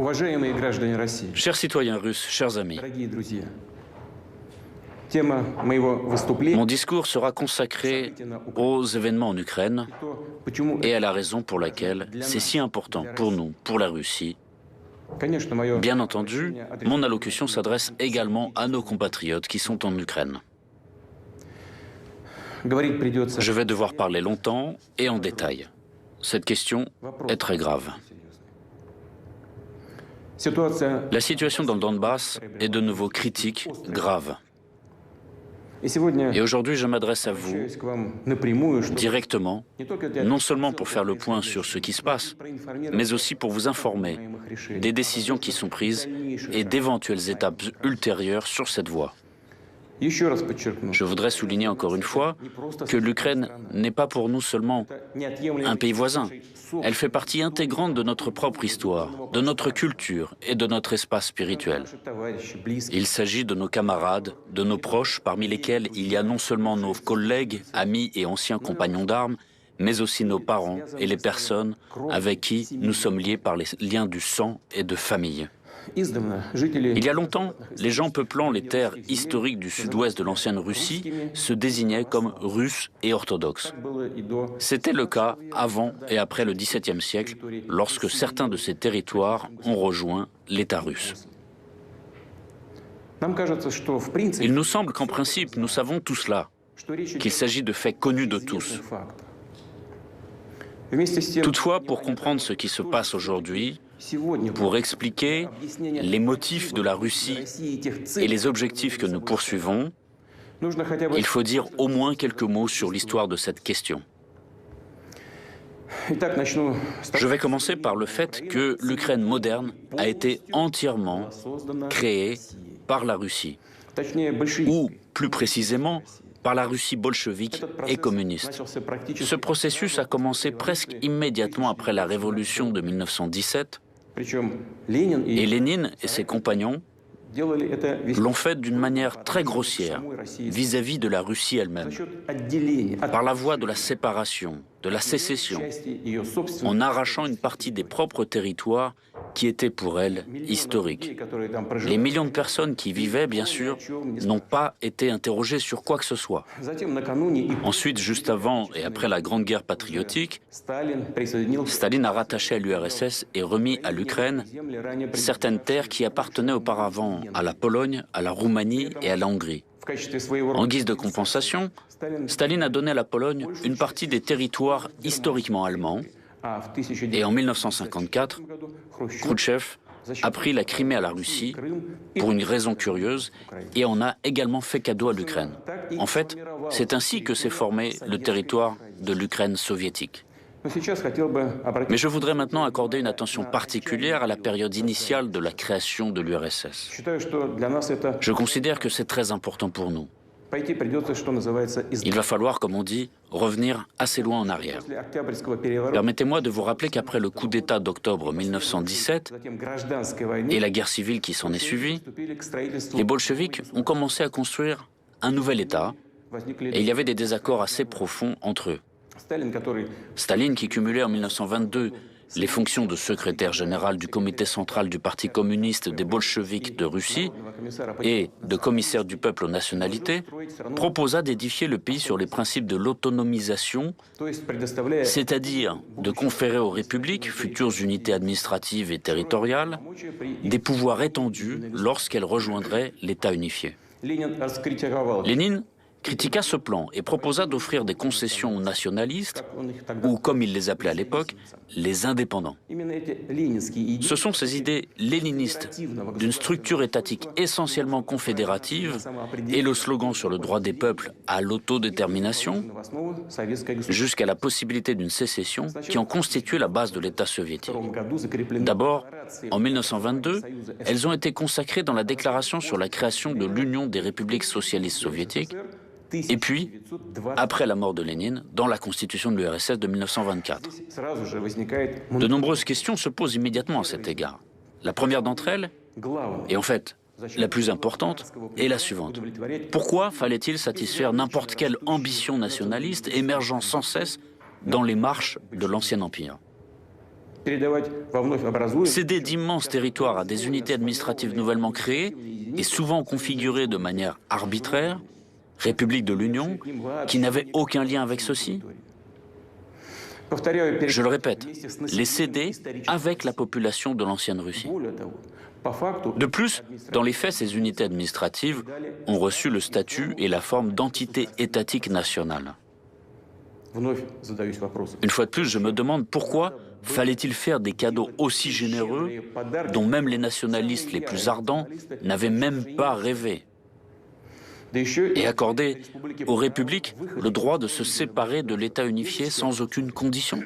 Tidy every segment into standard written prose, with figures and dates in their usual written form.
Уважаемые граждане России, Chers citoyens russes, chers amis, дорогие друзья, тема моего выступления mon discours sera consacré aux événements en Ukraine то, почему, et à la raison pour laquelle c'est si important pour nous, pour la Russie. конечно, мое Bien entendu, mon allocution s'adresse également à nos compatriotes qui sont en Ukraine. говорить придется. Je vais devoir parler longtemps et en détail. Cette question est très grave. Ситуация. La situation dans le Donbass est de nouveau critique, grave. И сегодня Et aujourd'hui, je m'adresse à vous обращаюсь к вам напрямую, чтобы directement, не только для non seulement pour faire le point sur ce qui se passe, mais aussi pour vous informer des décisions qui sont prises et d'éventuelles étapes ultérieures sur cette voie. Еще раз подчеркну, Je voudrais souligner encore une fois que l'Ukraine n'est pas pour nous seulement un pays voisin. Elle fait partie intégrante de notre propre histoire, de notre culture et de notre espace spirituel. Il s'agit de nos camarades, de nos proches, parmi lesquels il y a non seulement nos collègues, amis et anciens compagnons d'armes, mais aussi nos parents et les personnes avec qui nous sommes liés par les liens du sang et de famille. Il y a longtemps, les gens peuplant les terres historiques du sud-ouest de l'ancienne Russie se désignaient comme Russes et orthodoxes. C'était le cas avant et après le XVIIe siècle, lorsque certains de ces territoires ont rejoint l'État russe. Il nous semble qu'en principe, nous savons tout cela, qu'il s'agit de faits connus de tous. Toutefois, pour comprendre ce qui se passe aujourd'hui, pour expliquer les motifs de la Russie et les objectifs que nous poursuivons, il faut dire au moins quelques mots sur l'histoire de cette question. Je vais commencer par le fait que l'Ukraine moderne a été entièrement créée par la Russie, ou plus précisément par la Russie bolchevique et communiste. Ce processus a commencé presque immédiatement après la révolution de 1917, et Lénine et ses compagnons l'ont fait d'une manière très grossière vis-à-vis de la Russie elle-même, par la voie de la séparation, de la sécession, en arrachant une partie des propres territoires qui étaient pour elle historiques. Les millions de personnes qui y vivaient, bien sûr, n'ont pas été interrogées sur quoi que ce soit. Ensuite, juste avant et après la Grande Guerre patriotique, Staline a rattaché à l'URSS et remis à l'Ukraine certaines terres qui appartenaient auparavant à la Pologne, à la Roumanie et à la Hongrie. En guise de compensation, Staline a donné à la Pologne une partie des territoires historiquement allemands, et en 1954, Khrouchtchev a pris la Crimée à la Russie pour une raison curieuse et en a également fait cadeau à l'Ukraine. En fait, c'est ainsi que s'est formé le territoire de l'Ukraine soviétique. Mais je voudrais maintenant accorder une attention particulière à la période initiale de la création de l'URSS. Je considère que c'est très important pour nous. Il va falloir, comme on dit, revenir assez loin en arrière. Permettez-moi de vous rappeler qu'après le coup d'État d'octobre 1917 et la guerre civile qui s'en est suivie, les bolcheviks ont commencé à construire un nouvel État et il y avait des désaccords assez profonds entre eux. Staline, qui cumulait en 1922 les fonctions de secrétaire général du comité central du Parti communiste des bolcheviks de Russie et de commissaire du peuple aux nationalités, proposa d'édifier le pays sur les principes de l'autonomisation, c'est-à-dire de conférer aux républiques, futures unités administratives et territoriales, des pouvoirs étendus lorsqu'elles rejoindraient l'État unifié. Lénine critiqua ce plan et proposa d'offrir des concessions aux nationalistes, ou comme il les appelait à l'époque, les indépendants. Ce sont ces idées léninistes d'une structure étatique essentiellement confédérative et le slogan sur le droit des peuples à l'autodétermination, jusqu'à la possibilité d'une sécession qui ont constitué la base de l'État soviétique. D'abord, en 1922, elles ont été consacrées dans la déclaration sur la création de l'Union des républiques socialistes soviétiques, et puis, après la mort de Lénine, dans la constitution de l'URSS de 1924. De nombreuses questions se posent immédiatement à cet égard. La première d'entre elles, et en fait la plus importante, est la suivante. Pourquoi fallait-il satisfaire n'importe quelle ambition nationaliste émergeant sans cesse dans les marches de l'ancien empire ? Céder d'immenses territoires à des unités administratives nouvellement créées et souvent configurées de manière arbitraire, République de l'Union, qui n'avaient aucun lien avec ceux-ci. Je le répète, les céder avec la population de l'ancienne Russie. De plus, dans les faits, ces unités administratives ont reçu le statut et la forme d'entité étatique nationale. Une fois de plus, je me demande pourquoi fallait-il faire des cadeaux aussi généreux dont même les nationalistes les plus ardents n'avaient même pas rêvé, et accorder aux républiques le droit de se séparer de l'État unifié sans aucune condition.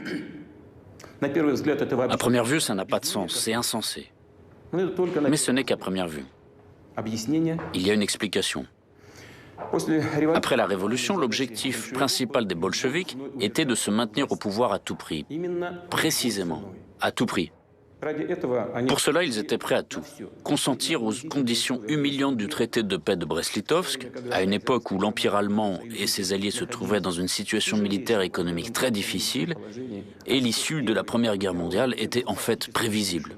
À première vue, ça n'a pas de sens, c'est insensé. Mais ce n'est qu'à première vue. Il y a une explication. Après la Révolution, l'objectif principal des bolcheviks était de se maintenir au pouvoir à tout prix. Précisément, à tout prix. Pour cela, ils étaient prêts à tout. Consentir aux conditions humiliantes du traité de paix de Brest-Litovsk, à une époque où l'Empire allemand et ses alliés se trouvaient dans une situation militaire et économique très difficile, et l'issue de la Première Guerre mondiale était en fait prévisible.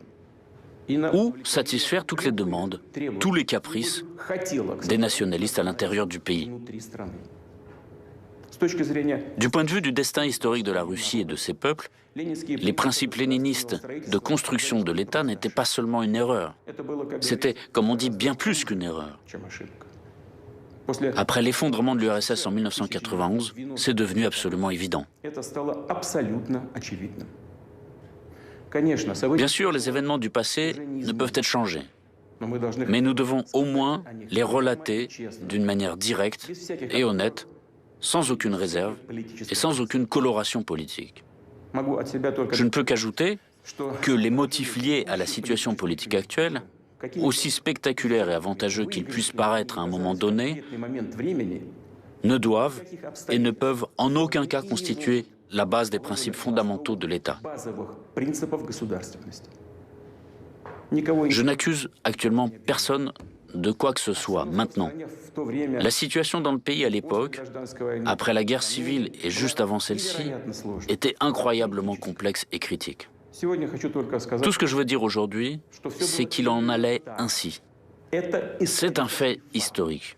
Ou satisfaire toutes les demandes, tous les caprices des nationalistes à l'intérieur du pays. Du point de vue du destin historique de la Russie et de ses peuples, les principes léninistes de construction de l'État n'étaient pas seulement une erreur. C'était, comme on dit, bien plus qu'une erreur. Après l'effondrement de l'URSS en 1991, c'est devenu absolument évident. Bien sûr, les événements du passé ne peuvent être changés, mais nous devons au moins les relater d'une manière directe et honnête, sans aucune réserve et sans aucune coloration politique. Je ne peux qu'ajouter que les motifs liés à la situation politique actuelle, aussi spectaculaires et avantageux qu'ils puissent paraître à un moment donné, ne doivent et ne peuvent en aucun cas constituer la base des principes fondamentaux de l'État. Je n'accuse actuellement personne de quoi que ce soit maintenant. La situation dans le pays à l'époque, après la guerre civile et juste avant celle-ci, était incroyablement complexe et critique. Tout ce que je veux dire aujourd'hui, c'est qu'il en allait ainsi. C'est un fait historique.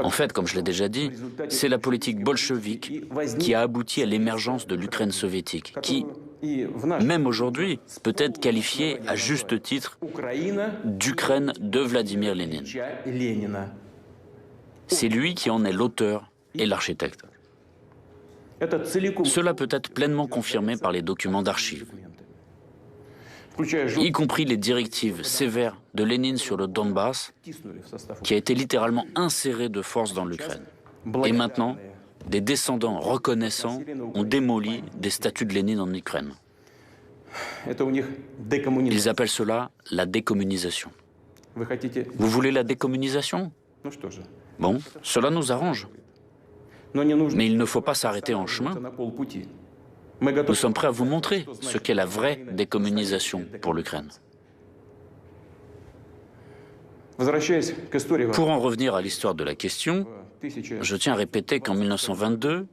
En fait, comme je l'ai déjà dit, c'est la politique bolchevique qui a abouti à l'émergence de l'Ukraine soviétique, qui, même aujourd'hui, peut être qualifiée à juste titre d'Ukraine de Vladimir Lénine. C'est lui qui en est l'auteur et l'architecte. Cela peut être pleinement confirmé par les documents d'archives, y compris les directives sévères de Lénine sur le Donbass, qui a été littéralement inséré de force dans l'Ukraine. Et maintenant, des descendants reconnaissants ont démoli des statues de Lénine en Ukraine. Ils appellent cela la décommunisation. Vous voulez la décommunisation? Bon, cela nous arrange. Mais il ne faut pas s'arrêter en chemin. Nous sommes prêts à vous montrer ce qu'est la vraie décommunisation pour l'Ukraine. Pour en revenir à l'histoire de la question, je tiens à répéter qu'en 1922,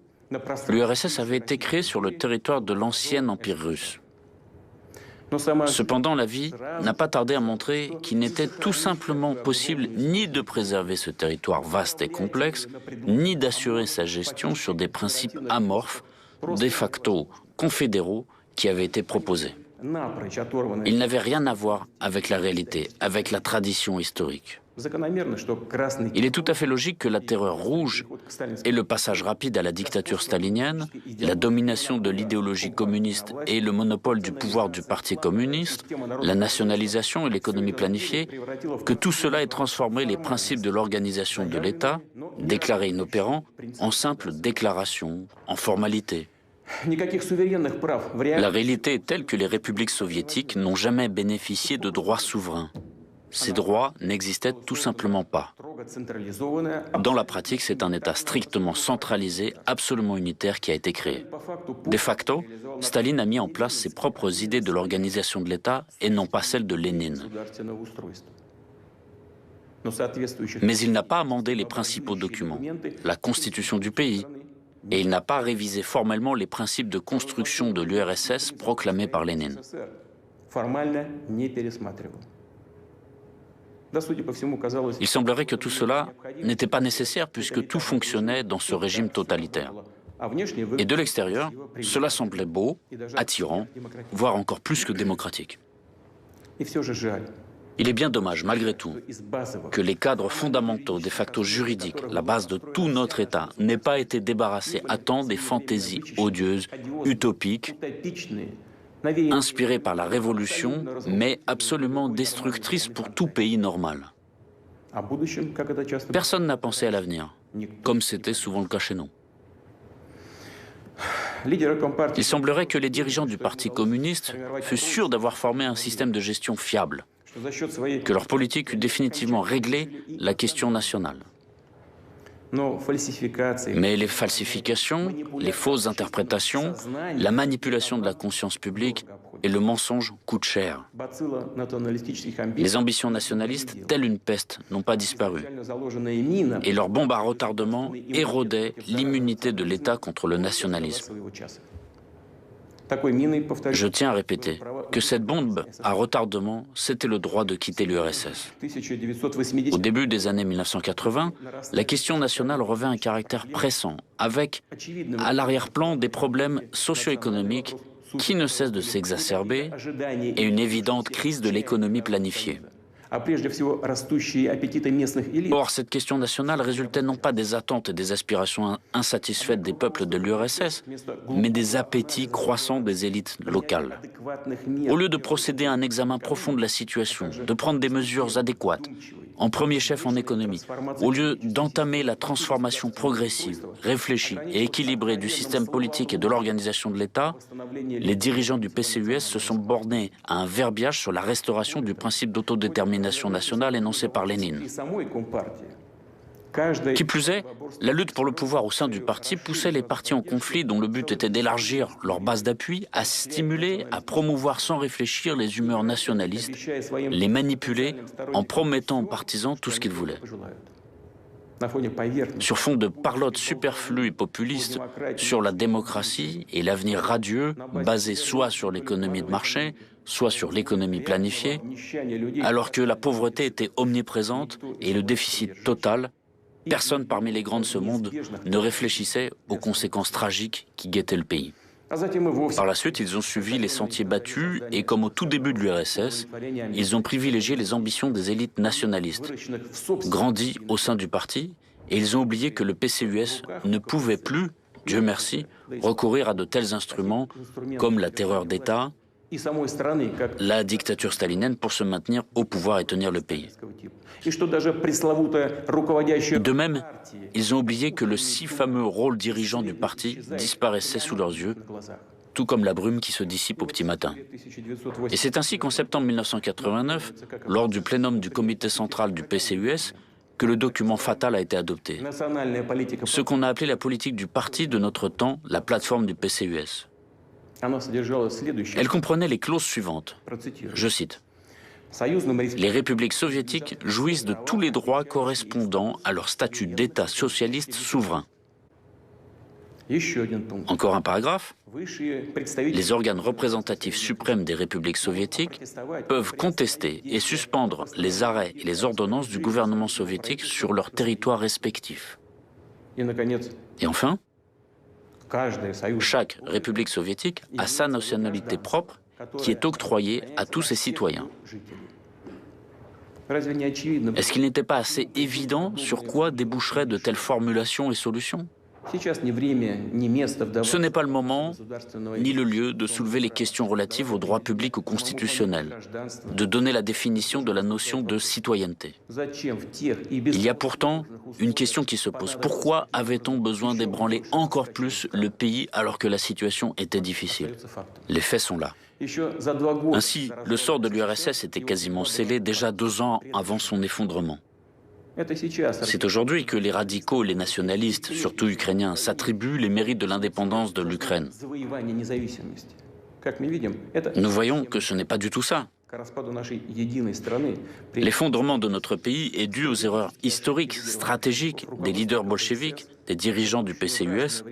l'URSS avait été créée sur le territoire de l'ancien empire russe. Cependant, la vie n'a pas tardé à montrer qu'il n'était tout simplement possible ni de préserver ce territoire vaste et complexe, ni d'assurer sa gestion sur des principes amorphes, de facto confédéraux, qui avaient été proposés. Ils n'avaient rien à voir avec la réalité, avec la tradition historique. Il est tout à fait logique que la terreur rouge et le passage rapide à la dictature stalinienne, la domination de l'idéologie communiste et le monopole du pouvoir du Parti communiste, la nationalisation et l'économie planifiée, que tout cela ait transformé les principes de l'organisation de l'État, déclarés inopérants, en simples déclarations, en formalités. La réalité est telle que les républiques soviétiques n'ont jamais bénéficié de droits souverains. Ces droits n'existaient tout simplement pas. Dans la pratique, c'est un État strictement centralisé, absolument unitaire qui a été créé. De facto, Staline a mis en place ses propres idées de l'organisation de l'État et non pas celles de Lénine. Mais il n'a pas amendé les principaux documents, la constitution du pays, et il n'a pas révisé formellement les principes de construction de l'URSS proclamés par Lénine. Il semblerait que tout cela n'était pas nécessaire puisque tout fonctionnait dans ce régime totalitaire. Et de l'extérieur, cela semblait beau, attirant, voire encore plus que démocratique. Il est bien dommage, malgré tout, que les cadres fondamentaux, des factos juridiques, la base de tout notre État, n'aient pas été débarrassés à temps des fantaisies odieuses, utopiques, inspirées par la Révolution, mais absolument destructrices pour tout pays normal. Personne n'a pensé à l'avenir, comme c'était souvent le cas chez nous. Il semblerait que les dirigeants du Parti communiste fussent sûrs d'avoir formé un système de gestion fiable, que leur politique eût définitivement réglé la question nationale. Mais les falsifications, les fausses interprétations, la manipulation de la conscience publique et le mensonge coûtent cher. Les ambitions nationalistes, telles une peste, n'ont pas disparu. Et leur bombe à retardement érodait l'immunité de l'État contre le nationalisme. Je tiens à répéter que cette bombe à retardement, c'était le droit de quitter l'URSS. Au début des années 1980, la question nationale revêt un caractère pressant, avec à l'arrière-plan des problèmes socio-économiques qui ne cessent de s'exacerber et une évidente crise de l'économie planifiée. Or, cette question nationale résultait non pas des attentes et des aspirations insatisfaites des peuples de l'URSS, mais des appétits croissants des élites locales. Au lieu de procéder à un examen profond de la situation, de prendre des mesures adéquates, en premier chef en économie, au lieu d'entamer la transformation progressive, réfléchie et équilibrée du système politique et de l'organisation de l'État, les dirigeants du PCUS se sont bornés à un verbiage sur la restauration du principe d'autodétermination nationale énoncé par Lénine. Qui plus est, la lutte pour le pouvoir au sein du parti poussait les partis en conflit dont le but était d'élargir leur base d'appui, à stimuler, à promouvoir sans réfléchir les humeurs nationalistes, les manipuler en promettant aux partisans tout ce qu'ils voulaient. Sur fond de parlotte superflue et populiste sur la démocratie et l'avenir radieux, basé soit sur l'économie de marché, soit sur l'économie planifiée, alors que la pauvreté était omniprésente et le déficit total, personne parmi les grands de ce monde ne réfléchissait aux conséquences tragiques qui guettaient le pays. Par la suite, ils ont suivi les sentiers battus et, comme au tout début de l'URSS, ils ont privilégié les ambitions des élites nationalistes, grandies au sein du parti, et ils ont oublié que le PCUS ne pouvait plus, Dieu merci, recourir à de tels instruments comme la terreur d'État, la dictature stalinienne pour se maintenir au pouvoir et tenir le pays. De même, ils ont oublié que le si fameux rôle dirigeant du parti disparaissait sous leurs yeux, tout comme la brume qui se dissipe au petit matin. Et c'est ainsi qu'en septembre 1989, lors du plénum du comité central du PCUS, que le document fatal a été adopté. Ce qu'on a appelé la politique du parti de notre temps, la plateforme du PCUS. Elle comprenait les clauses suivantes. Je cite. Les républiques soviétiques jouissent de tous les droits correspondant à leur statut d'État socialiste souverain. Encore un paragraphe. Les organes représentatifs suprêmes des républiques soviétiques peuvent contester et suspendre les arrêts et les ordonnances du gouvernement soviétique sur leur territoire respectif. Et enfin, chaque république soviétique a sa nationalité propre qui est octroyée à tous ses citoyens. Est-ce qu'il n'était pas assez évident sur quoi déboucheraient de telles formulations et solutions ? Ce n'est pas le moment ni le lieu de soulever les questions relatives aux droits publics ou constitutionnels, de donner la définition de la notion de citoyenneté. Il y a pourtant une question qui se pose. Pourquoi avait-on besoin d'ébranler encore plus le pays alors que la situation était difficile? Les faits sont là. Ainsi, le sort de l'URSS était quasiment scellé déjà 2 ans avant son effondrement. C'est aujourd'hui que les radicaux et les nationalistes, surtout ukrainiens, s'attribuent les mérites de l'indépendance de l'Ukraine. Nous voyons que ce n'est pas du tout ça. L'effondrement de notre pays est dû aux erreurs historiques, stratégiques des leaders bolcheviques, des dirigeants du PCUS,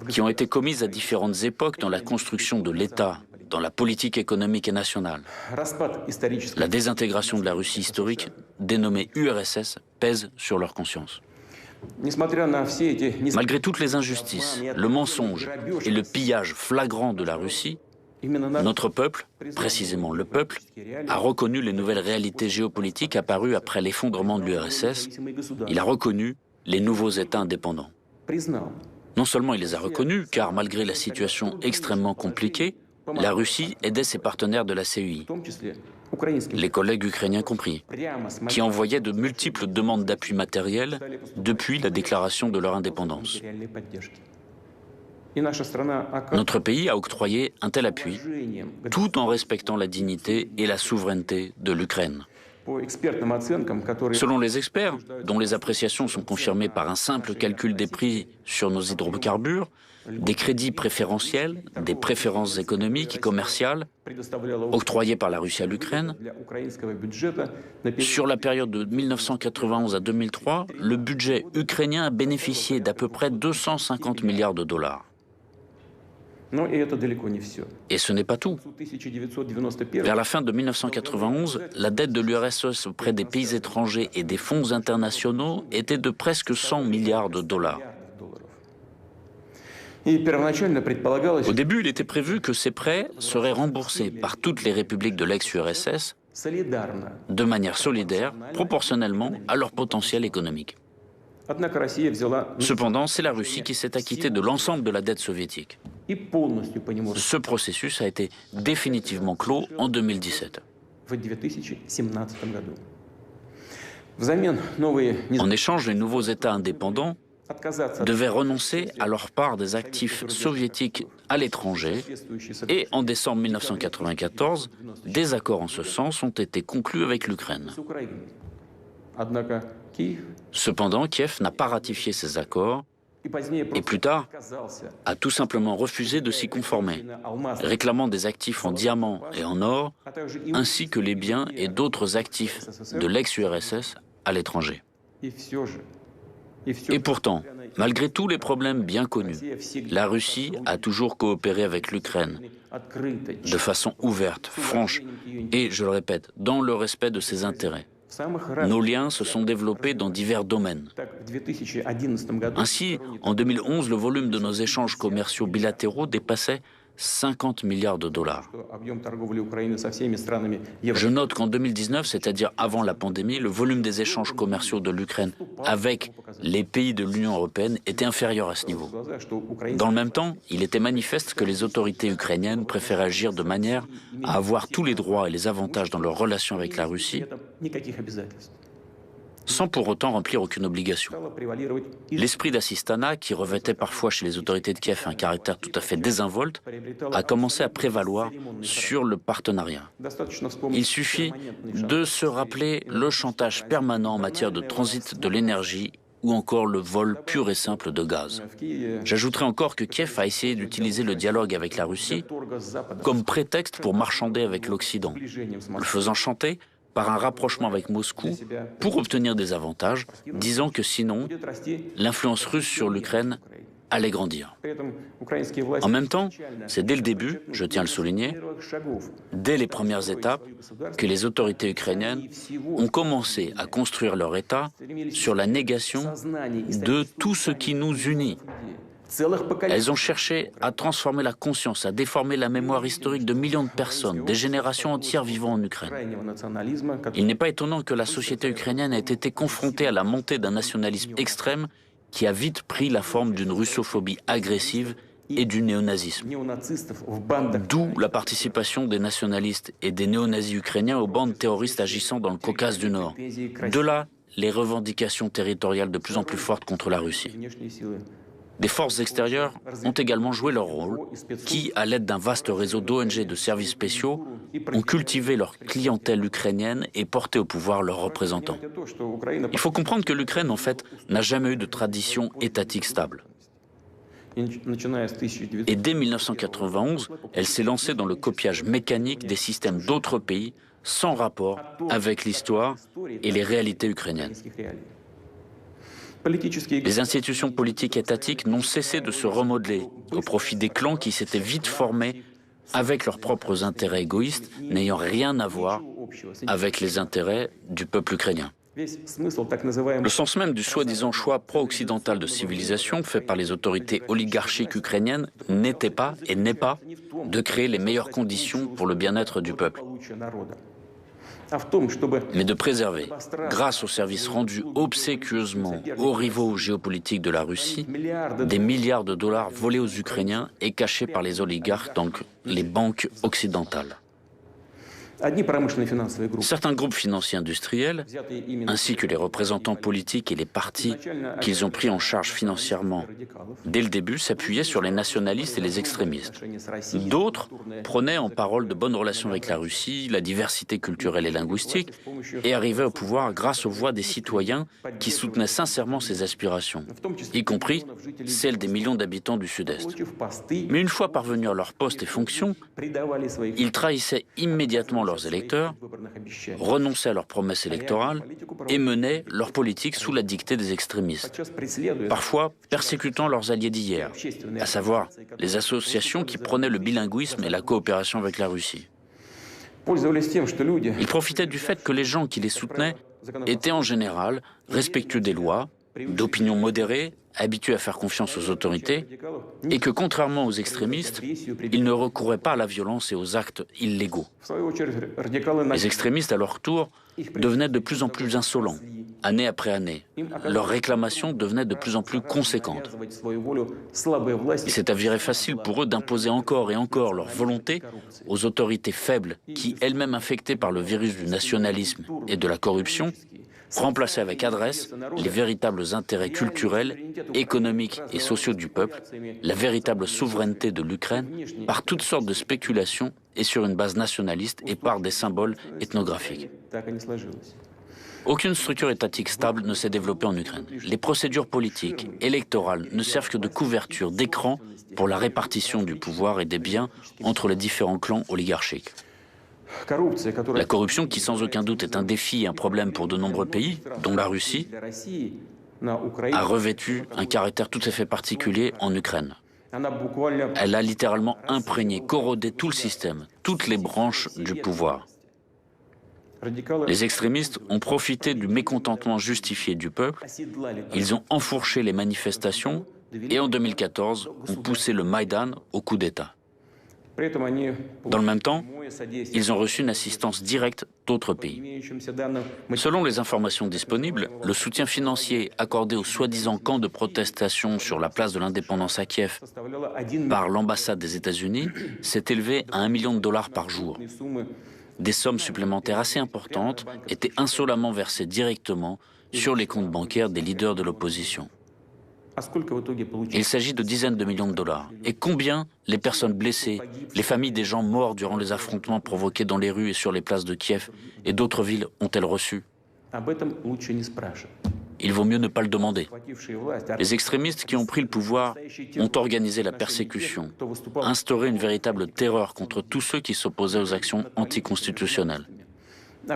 qui ont été commises à différentes époques dans la construction de l'État, dans la politique économique et nationale. La désintégration de la Russie historique, dénommée URSS, pèse sur leur conscience. Malgré toutes les injustices, le mensonge et le pillage flagrant de la Russie, notre peuple, précisément le peuple, a reconnu les nouvelles réalités géopolitiques apparues après l'effondrement de l'URSS. Il a reconnu les nouveaux États indépendants. Non seulement il les a reconnus, car malgré la situation extrêmement compliquée, la Russie aidait ses partenaires de la CEI, les collègues ukrainiens compris, qui envoyaient de multiples demandes d'appui matériel depuis la déclaration de leur indépendance. Notre pays a octroyé un tel appui, tout en respectant la dignité et la souveraineté de l'Ukraine. Selon les experts, dont les appréciations sont confirmées par un simple calcul des prix sur nos hydrocarbures, des crédits préférentiels, des préférences économiques et commerciales octroyées par la Russie à l'Ukraine, sur la période de 1991 à 2003, le budget ukrainien a bénéficié d'à peu près 250 milliards de dollars. Et ce n'est pas tout. Vers la fin de 1991, la dette de l'URSS auprès des pays étrangers et des fonds internationaux était de presque 100 milliards de dollars. Au début, il était prévu que ces prêts seraient remboursés par toutes les républiques de l'ex-URSS de manière solidaire, proportionnellement à leur potentiel économique. Cependant, c'est la Russie qui s'est acquittée de l'ensemble de la dette soviétique. Ce processus a été définitivement clos en 2017. En échange, les nouveaux États indépendants devaient renoncer à leur part des actifs soviétiques à l'étranger et en décembre 1994, des accords en ce sens ont été conclus avec l'Ukraine. Cependant, Kiev n'a pas ratifié ces accords et plus tard a tout simplement refusé de s'y conformer, réclamant des actifs en diamants et en or, ainsi que les biens et d'autres actifs de l'ex-URSS à l'étranger. Et pourtant, malgré tous les problèmes bien connus, la Russie a toujours coopéré avec l'Ukraine de façon ouverte, franche et, je le répète, dans le respect de ses intérêts. Nos liens se sont développés dans divers domaines. Ainsi, en 2011, le volume de nos échanges commerciaux bilatéraux dépassait 50 milliards de dollars. Je note qu'en 2019, c'est-à-dire avant la pandémie, le volume des échanges commerciaux de l'Ukraine avec les pays de l'Union européenne était inférieur à ce niveau. Dans le même temps, il était manifeste que les autorités ukrainiennes préfèrent agir de manière à avoir tous les droits et les avantages dans leurs relations avec la Russie, sans pour autant remplir aucune obligation. L'esprit d'assistanat, qui revêtait parfois chez les autorités de Kiev un caractère tout à fait désinvolte, a commencé à prévaloir sur le partenariat. Il suffit de se rappeler le chantage permanent en matière de transit de l'énergie ou encore le vol pur et simple de gaz. J'ajouterai encore que Kiev a essayé d'utiliser le dialogue avec la Russie comme prétexte pour marchander avec l'Occident, le faisant chanter par un rapprochement avec Moscou pour obtenir des avantages, disant que sinon, l'influence russe sur l'Ukraine allait grandir. En même temps, c'est dès le début, je tiens à le souligner, dès les premières étapes, que les autorités ukrainiennes ont commencé à construire leur État sur la négation de tout ce qui nous unit. Elles ont cherché à transformer la conscience, à déformer la mémoire historique de millions de personnes, des générations entières vivant en Ukraine. Il n'est pas étonnant que la société ukrainienne ait été confrontée à la montée d'un nationalisme extrême qui a vite pris la forme d'une russophobie agressive et du néonazisme. D'où la participation des nationalistes et des néonazis ukrainiens aux bandes terroristes agissant dans le Caucase du Nord. De là, les revendications territoriales de plus en plus fortes contre la Russie. Des forces extérieures ont également joué leur rôle, qui, à l'aide d'un vaste réseau d'ONG de services spéciaux, ont cultivé leur clientèle ukrainienne et porté au pouvoir leurs représentants. Il faut comprendre que l'Ukraine, en fait, n'a jamais eu de tradition étatique stable. Et dès 1991, elle s'est lancée dans le copiage mécanique des systèmes d'autres pays, sans rapport avec l'histoire et les réalités ukrainiennes. Les institutions politiques étatiques n'ont cessé de se remodeler au profit des clans qui s'étaient vite formés avec leurs propres intérêts égoïstes, n'ayant rien à voir avec les intérêts du peuple ukrainien. Le sens même du soi-disant choix pro-occidental de civilisation fait par les autorités oligarchiques ukrainiennes n'était pas et n'est pas de créer les meilleures conditions pour le bien-être du peuple, mais de préserver, grâce aux services rendus obséquieusement aux rivaux géopolitiques de la Russie, des milliards de dollars volés aux Ukrainiens et cachés par les oligarques dans les banques occidentales. Certains groupes financiers industriels, ainsi que les représentants politiques et les partis qu'ils ont pris en charge financièrement dès le début, s'appuyaient sur les nationalistes et les extrémistes. D'autres prenaient en parole de bonnes relations avec la Russie, la diversité culturelle et linguistique, et arrivaient au pouvoir grâce aux voix des citoyens qui soutenaient sincèrement ces aspirations, y compris celles des millions d'habitants du Sud-Est. Mais une fois parvenus à leurs postes et fonctions, ils trahissaient immédiatement leurs électeurs, renonçaient à leurs promesses électorales et menaient leur politique sous la dictée des extrémistes, parfois persécutant leurs alliés d'hier, à savoir les associations qui prônaient le bilinguisme et la coopération avec la Russie. Ils profitaient du fait que les gens qui les soutenaient étaient en général respectueux des lois, d'opinion modérée, habitués à faire confiance aux autorités, et que, contrairement aux extrémistes, ils ne recouraient pas à la violence et aux actes illégaux. Les extrémistes, à leur tour, devenaient de plus en plus insolents, année après année. Leurs réclamations devenaient de plus en plus conséquentes. Il s'est avéré facile pour eux d'imposer encore et encore leur volonté aux autorités faibles qui, elles-mêmes infectées par le virus du nationalisme et de la corruption, remplacer avec adresse les véritables intérêts culturels, économiques et sociaux du peuple, la véritable souveraineté de l'Ukraine, par toutes sortes de spéculations et sur une base nationaliste et par des symboles ethnographiques. Aucune structure étatique stable ne s'est développée en Ukraine. Les procédures politiques, électorales, ne servent que de couverture, d'écran pour la répartition du pouvoir et des biens entre les différents clans oligarchiques. La corruption, qui sans aucun doute est un défi et un problème pour de nombreux pays, dont la Russie, a revêtu un caractère tout à fait particulier en Ukraine. Elle a littéralement imprégné, corrodé tout le système, toutes les branches du pouvoir. Les extrémistes ont profité du mécontentement justifié du peuple, ils ont enfourché les manifestations et en 2014 ont poussé le Maïdan au coup d'État. Dans le même temps, ils ont reçu une assistance directe d'autres pays. Selon les informations disponibles, le soutien financier accordé aux soi-disant camps de protestation sur la place de l'indépendance à Kiev par l'ambassade des États-Unis s'est élevé à $1 million par jour. Des sommes supplémentaires assez importantes étaient insolemment versées directement sur les comptes bancaires des leaders de l'opposition. Il s'agit de dizaines de millions de dollars. Et combien les personnes blessées, les familles des gens morts durant les affrontements provoqués dans les rues et sur les places de Kiev et d'autres villes ont-elles reçu? Il vaut mieux ne pas le demander. Les extrémistes qui ont pris le pouvoir ont organisé la persécution, instauré une véritable terreur contre tous ceux qui s'opposaient aux actions anticonstitutionnelles.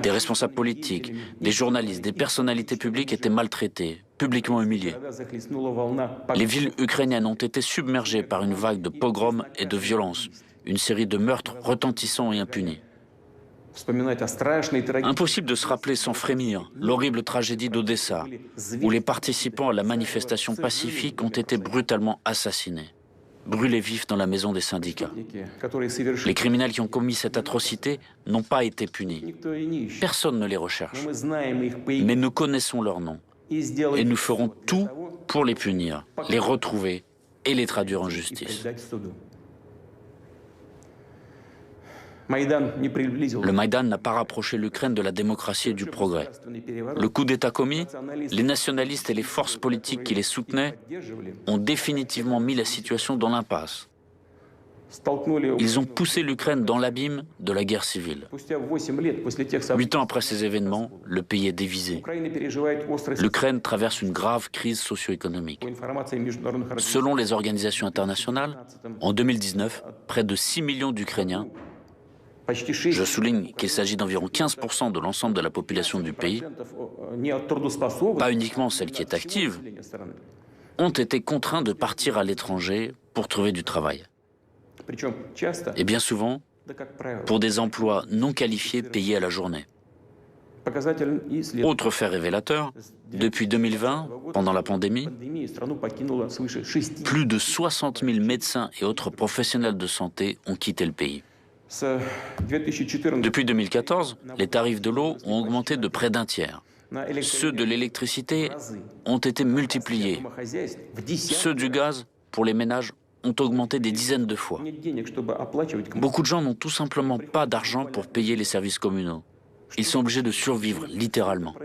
Des responsables politiques, des journalistes, des personnalités publiques étaient maltraités, publiquement humiliés. Les villes ukrainiennes ont été submergées par une vague de pogroms et de violences, une série de meurtres retentissants et impunis. Impossible de se rappeler sans frémir l'horrible tragédie d'Odessa, où les participants à la manifestation pacifique ont été brutalement assassinés, brûlés vifs dans la maison des syndicats. Les criminels qui ont commis cette atrocité n'ont pas été punis. Personne ne les recherche. Mais nous connaissons leurs noms et nous ferons tout pour les punir, les retrouver et les traduire en justice. Le Maïdan n'a pas rapproché l'Ukraine de la démocratie et du progrès. Le coup d'État commis, les nationalistes et les forces politiques qui les soutenaient ont définitivement mis la situation dans l'impasse. Ils ont poussé l'Ukraine dans l'abîme de la guerre civile. 8 ans après ces événements, le pays est divisé. L'Ukraine traverse une grave crise socio-économique. Selon les organisations internationales, en 2019, près de 6 millions d'Ukrainiens Je souligne qu'il s'agit d'environ 15% de l'ensemble de la population du pays, pas uniquement celle qui est active, ont été contraints de partir à l'étranger pour trouver du travail. Et bien souvent, pour des emplois non qualifiés payés à la journée. Autre fait révélateur, depuis 2020, pendant la pandémie, plus de 60 000 médecins et autres professionnels de santé ont quitté le pays. Depuis 2014, les tarifs de l'eau ont augmenté de près d'un tiers. Ceux de l'électricité ont été multipliés. Ceux du gaz, pour les ménages, ont augmenté des dizaines de fois. Beaucoup de gens n'ont tout simplement pas d'argent pour payer les services communaux. Ils sont obligés de survivre, littéralement.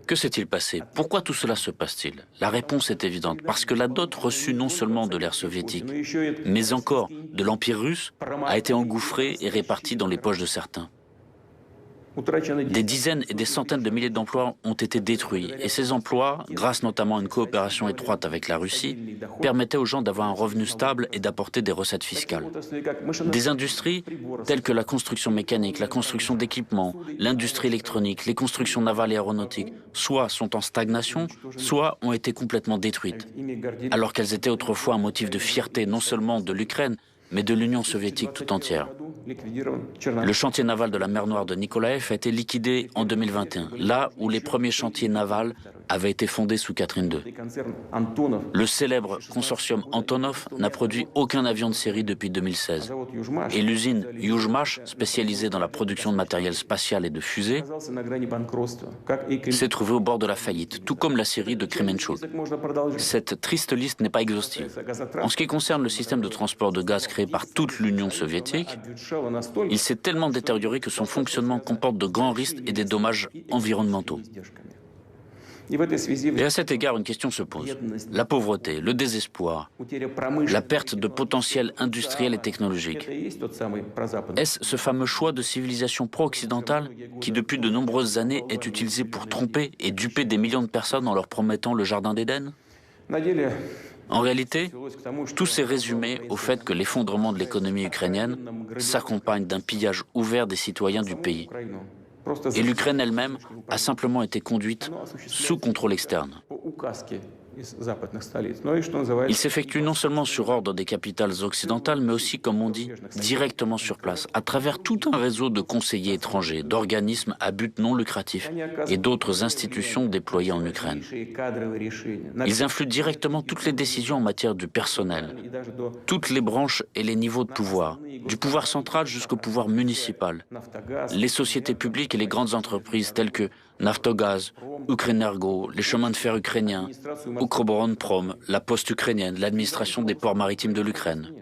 Que s'est-il passé? Pourquoi tout cela se passe-t-il? La réponse est évidente, parce que la dot reçue non seulement de l'ère soviétique, mais encore de l'Empire russe, a été engouffrée et répartie dans les poches de certains. Des dizaines et des centaines de milliers d'emplois ont été détruits, et ces emplois, grâce notamment à une coopération étroite avec la Russie, permettaient aux gens d'avoir un revenu stable et d'apporter des recettes fiscales. Des industries telles que la construction mécanique, la construction d'équipements, l'industrie électronique, les constructions navales et aéronautiques, soit sont en stagnation, soit ont été complètement détruites, alors qu'elles étaient autrefois un motif de fierté non seulement de l'Ukraine, mais de l'Union soviétique tout entière. Le chantier naval de la mer Noire de Nikolaev a été liquidé en 2021, là où les premiers chantiers navals avaient été fondés sous Catherine II. Le célèbre consortium Antonov n'a produit aucun avion de série depuis 2016. Et l'usine Yuzhmash, spécialisée dans la production de matériel spatial et de fusées, s'est trouvée au bord de la faillite, tout comme la série de Kremenchuk. Cette triste liste n'est pas exhaustive. En ce qui concerne le système de transport de gaz créé par toute l'Union soviétique, il s'est tellement détérioré que son fonctionnement comporte de grands risques et des dommages environnementaux. Et à cet égard, une question se pose. La pauvreté, le désespoir, la perte de potentiel industriel et technologique. Est-ce ce fameux choix de civilisation pro-occidentale qui, depuis de nombreuses années, est utilisé pour tromper et duper des millions de personnes en leur promettant le jardin d'Éden? En réalité, tout s'est résumé au fait que l'effondrement de l'économie ukrainienne s'accompagne d'un pillage ouvert des citoyens du pays. Et l'Ukraine elle-même a simplement été conduite sous contrôle externe. Il s'effectue non seulement sur ordre des capitales occidentales, mais aussi, comme on dit, directement sur place, à travers tout un réseau de conseillers étrangers, d'organismes à but non lucratif et d'autres institutions déployées en Ukraine. Ils influent directement toutes les décisions en matière du personnel, toutes les branches et les niveaux de pouvoir, du pouvoir central jusqu'au pouvoir municipal, les sociétés publiques et les grandes entreprises telles que Naftogaz, Ukrenergo, les chemins de fer ukrainiens, Ukroboronprom, la poste ukrainienne, l'administration des ports maritimes de l'Ukraine.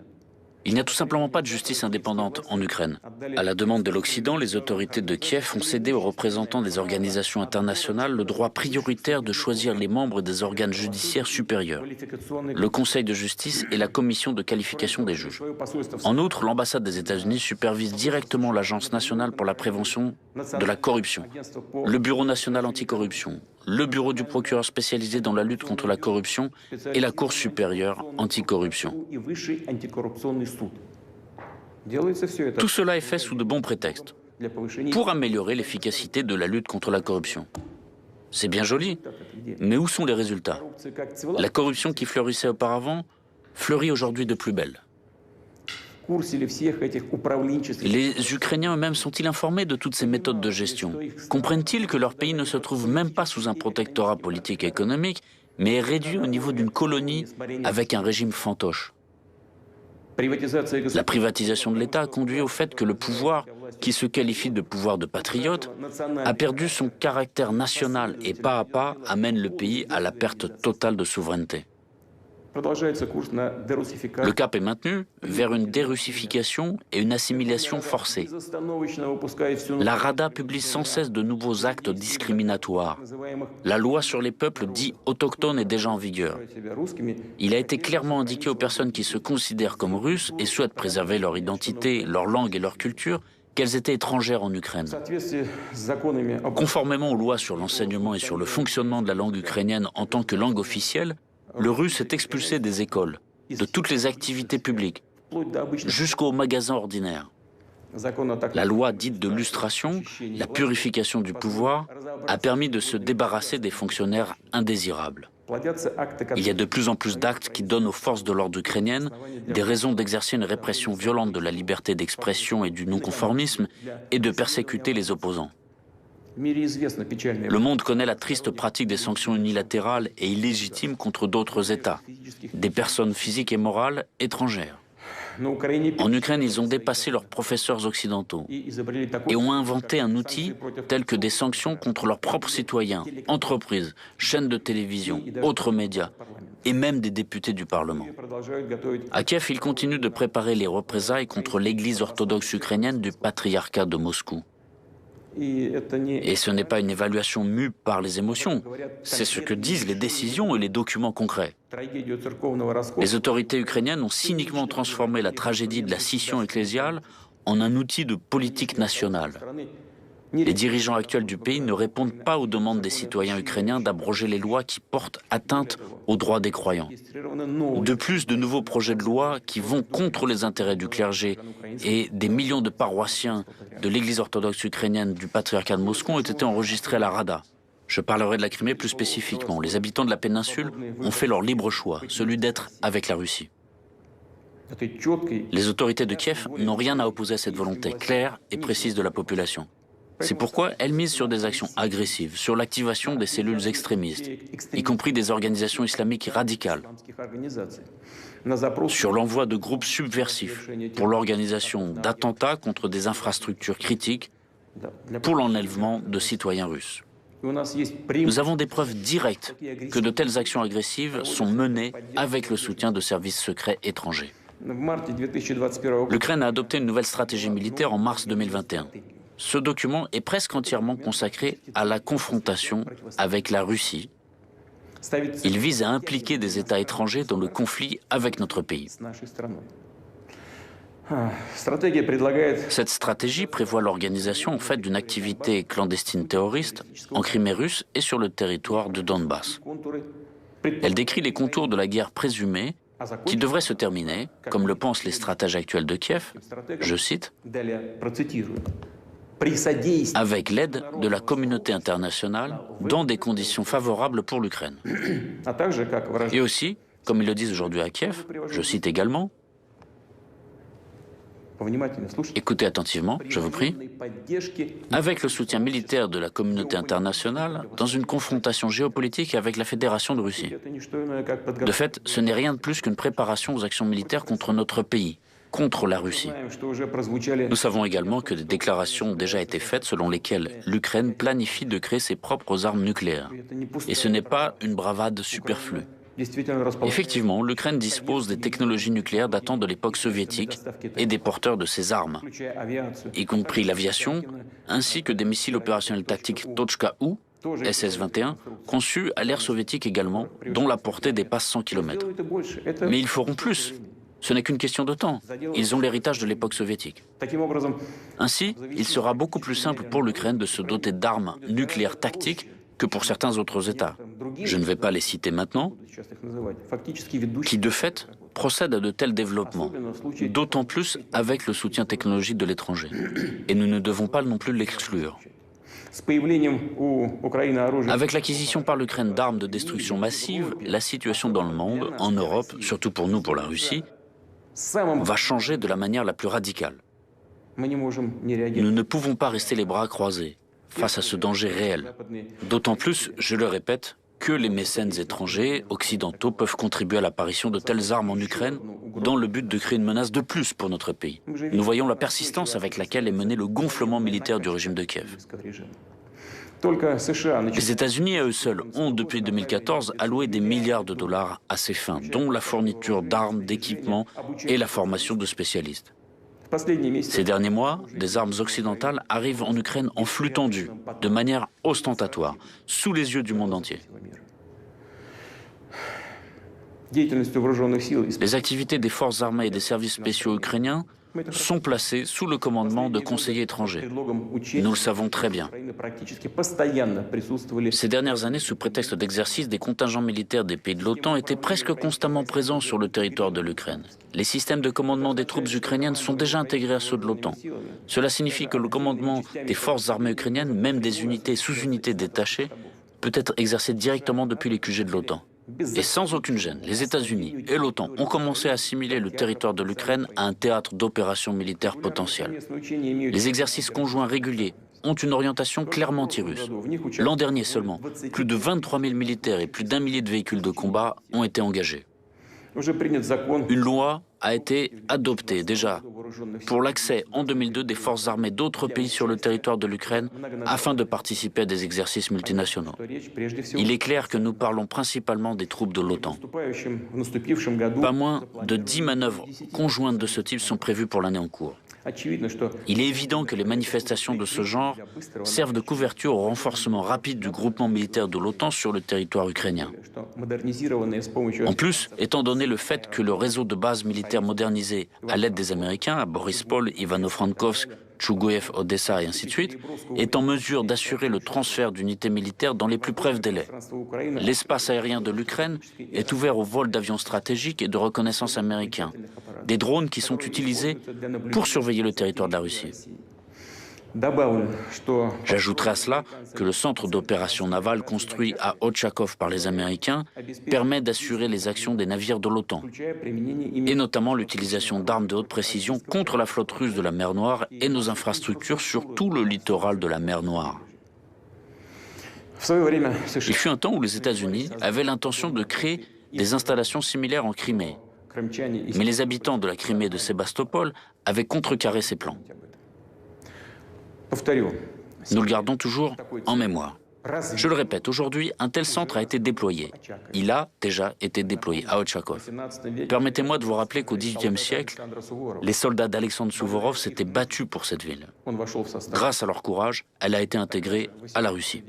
Il n'y a tout simplement pas de justice indépendante en Ukraine. À la demande de l'Occident, les autorités de Kiev ont cédé aux représentants des organisations internationales le droit prioritaire de choisir les membres des organes judiciaires supérieurs, le Conseil de justice et la Commission de qualification des juges. En outre, l'ambassade des États-Unis supervise directement l'Agence nationale pour la prévention de la corruption, le Bureau national anticorruption, le Bureau du procureur spécialisé dans la lutte contre la corruption et la Cour supérieure anticorruption. Tout cela est fait sous de bons prétextes, pour améliorer l'efficacité de la lutte contre la corruption. C'est bien joli, mais où sont les résultats? La corruption qui fleurissait auparavant fleurit aujourd'hui de plus belle. Les Ukrainiens eux-mêmes sont-ils informés de toutes ces méthodes de gestion? Comprennent-ils que leur pays ne se trouve même pas sous un protectorat politique et économique, mais est réduit au niveau d'une colonie avec un régime fantoche? La privatisation de l'État a conduit au fait que le pouvoir, qui se qualifie de pouvoir de patriote, a perdu son caractère national et pas à pas amène le pays à la perte totale de souveraineté. Le cap est maintenu vers une dérussification et une assimilation forcée. La Rada publie sans cesse de nouveaux actes discriminatoires. La loi sur les peuples dits autochtones est déjà en vigueur. Il a été clairement indiqué aux personnes qui se considèrent comme russes et souhaitent préserver leur identité, leur langue et leur culture qu'elles étaient étrangères en Ukraine. Conformément aux lois sur l'enseignement et sur le fonctionnement de la langue ukrainienne en tant que langue officielle, le russe est expulsé des écoles, de toutes les activités publiques, jusqu'aux magasins ordinaires. La loi dite de lustration, la purification du pouvoir, a permis de se débarrasser des fonctionnaires indésirables. Il y a de plus en plus d'actes qui donnent aux forces de l'ordre ukrainiennes des raisons d'exercer une répression violente de la liberté d'expression et du non-conformisme et de persécuter les opposants. Le monde connaît la triste pratique des sanctions unilatérales et illégitimes contre d'autres États, des personnes physiques et morales étrangères. En Ukraine, ils ont dépassé leurs professeurs occidentaux et ont inventé un outil tel que des sanctions contre leurs propres citoyens, entreprises, chaînes de télévision, autres médias et même des députés du Parlement. À Kiev, ils continuent de préparer les représailles contre l'Église orthodoxe ukrainienne du patriarcat de Moscou. Et ce n'est pas une évaluation mue par les émotions, c'est ce que disent les décisions et les documents concrets. Les autorités ukrainiennes ont cyniquement transformé la tragédie de la scission ecclésiale en un outil de politique nationale. Les dirigeants actuels du pays ne répondent pas aux demandes des citoyens ukrainiens d'abroger les lois qui portent atteinte aux droits des croyants. De plus, de nouveaux projets de loi qui vont contre les intérêts du clergé et des millions de paroissiens de l'Église orthodoxe ukrainienne du patriarcat de Moscou ont été enregistrés à la Rada. Je parlerai de la Crimée plus spécifiquement. Les habitants de la péninsule ont fait leur libre choix, celui d'être avec la Russie. Les autorités de Kiev n'ont rien à opposer à cette volonté claire et précise de la population. C'est pourquoi elles misent sur des actions agressives, sur l'activation des cellules extrémistes, y compris des organisations islamiques radicales, sur l'envoi de groupes subversifs pour l'organisation d'attentats contre des infrastructures critiques, pour l'enlèvement de citoyens russes. Nous avons des preuves directes que de telles actions agressives sont menées avec le soutien de services secrets étrangers. L'Ukraine a adopté une nouvelle stratégie militaire en mars 2021. Ce document est presque entièrement consacré à la confrontation avec la Russie. Il vise à impliquer des États étrangers dans le conflit avec notre pays. Cette stratégie prévoit l'organisation en fait d'une activité clandestine terroriste en Crimée russe et sur le territoire de Donbass. Elle décrit les contours de la guerre présumée qui devrait se terminer, comme le pensent les stratèges actuels de Kiev, je cite, avec l'aide de la communauté internationale dans des conditions favorables pour l'Ukraine. Et aussi, comme ils le disent aujourd'hui à Kiev, je cite également, écoutez attentivement, je vous prie, avec le soutien militaire de la communauté internationale dans une confrontation géopolitique avec la Fédération de Russie. De fait, ce n'est rien de plus qu'une préparation aux actions militaires contre notre pays, contre la Russie. Nous savons également que des déclarations ont déjà été faites selon lesquelles l'Ukraine planifie de créer ses propres armes nucléaires. Et ce n'est pas une bravade superflue. Effectivement, l'Ukraine dispose des technologies nucléaires datant de l'époque soviétique et des porteurs de ces armes, y compris l'aviation, ainsi que des missiles opérationnels tactiques Tochka-U, SS-21, conçus à l'ère soviétique également, dont la portée dépasse 100 km. Mais ils feront plus. Ce n'est qu'une question de temps. Ils ont l'héritage de l'époque soviétique. Ainsi, il sera beaucoup plus simple pour l'Ukraine de se doter d'armes nucléaires tactiques que pour certains autres États. Je ne vais pas les citer maintenant, qui de fait procèdent à de tels développements, d'autant plus avec le soutien technologique de l'étranger. Et nous ne devons pas non plus l'exclure. Avec l'acquisition par l'Ukraine d'armes de destruction massive, la situation dans le monde, en Europe, surtout pour nous, pour la Russie, va changer de la manière la plus radicale. Nous ne pouvons pas rester les bras croisés face à ce danger réel. D'autant plus, je le répète, que les mécènes étrangers, occidentaux, peuvent contribuer à l'apparition de telles armes en Ukraine dans le but de créer une menace de plus pour notre pays. Nous voyons la persistance avec laquelle est mené le gonflement militaire du régime de Kiev. Les États-Unis à eux seuls ont, depuis 2014, alloué des milliards de dollars à ces fins, dont la fourniture d'armes, d'équipements et la formation de spécialistes. Ces derniers mois, des armes occidentales arrivent en Ukraine en flux tendu, de manière ostentatoire, sous les yeux du monde entier. Les activités des forces armées et des services spéciaux ukrainiens sont placés sous le commandement de conseillers étrangers. Nous le savons très bien. Ces dernières années, sous prétexte d'exercice, des contingents militaires des pays de l'OTAN étaient presque constamment présents sur le territoire de l'Ukraine. Les systèmes de commandement des troupes ukrainiennes sont déjà intégrés à ceux de l'OTAN. Cela signifie que le commandement des forces armées ukrainiennes, même des unités et sous-unités détachées, peut être exercé directement depuis les QG de l'OTAN. Et sans aucune gêne, les États-Unis et l'OTAN ont commencé à assimiler le territoire de l'Ukraine à un théâtre d'opérations militaires potentielles. Les exercices conjoints réguliers ont une orientation clairement anti-russe. L'an dernier seulement, plus de 23 000 militaires et plus d'1 millier de véhicules de combat ont été engagés. Une loi a été adoptée déjà pour l'accès en 2002 des forces armées d'autres pays sur le territoire de l'Ukraine afin de participer à des exercices multinationaux. Il est clair que nous parlons principalement des troupes de l'OTAN. Pas moins de 10 manœuvres conjointes de ce type sont prévues pour l'année en cours. Il est évident que les manifestations de ce genre servent de couverture au renforcement rapide du groupement militaire de l'OTAN sur le territoire ukrainien. En plus, étant donné le fait que le réseau de bases militaires modernisé à l'aide des Américains, à Borispol, Ivano-Frankovsk, Tchougoïev, Odessa et ainsi de suite, est en mesure d'assurer le transfert d'unités militaires dans les plus brefs délais. L'espace aérien de l'Ukraine est ouvert au vol d'avions stratégiques et de reconnaissance américains, des drones qui sont utilisés pour surveiller le territoire de la Russie. J'ajouterai à cela que le centre d'opération navale construit à Ochakov par les Américains permet d'assurer les actions des navires de l'OTAN, et notamment l'utilisation d'armes de haute précision contre la flotte russe de la mer Noire et nos infrastructures sur tout le littoral de la mer Noire. Il fut un temps où les États-Unis avaient l'intention de créer des installations similaires en Crimée, mais les habitants de la Crimée et de Sébastopol avaient contrecarré ces plans. Nous le gardons toujours en mémoire. Je le répète, aujourd'hui, un tel centre a été déployé. Il a déjà été déployé à Ochakov. Permettez-moi de vous rappeler qu'au XVIIIe siècle, les soldats d'Alexandre Souvorov s'étaient battus pour cette ville. Grâce à leur courage, elle a été intégrée à la Russie.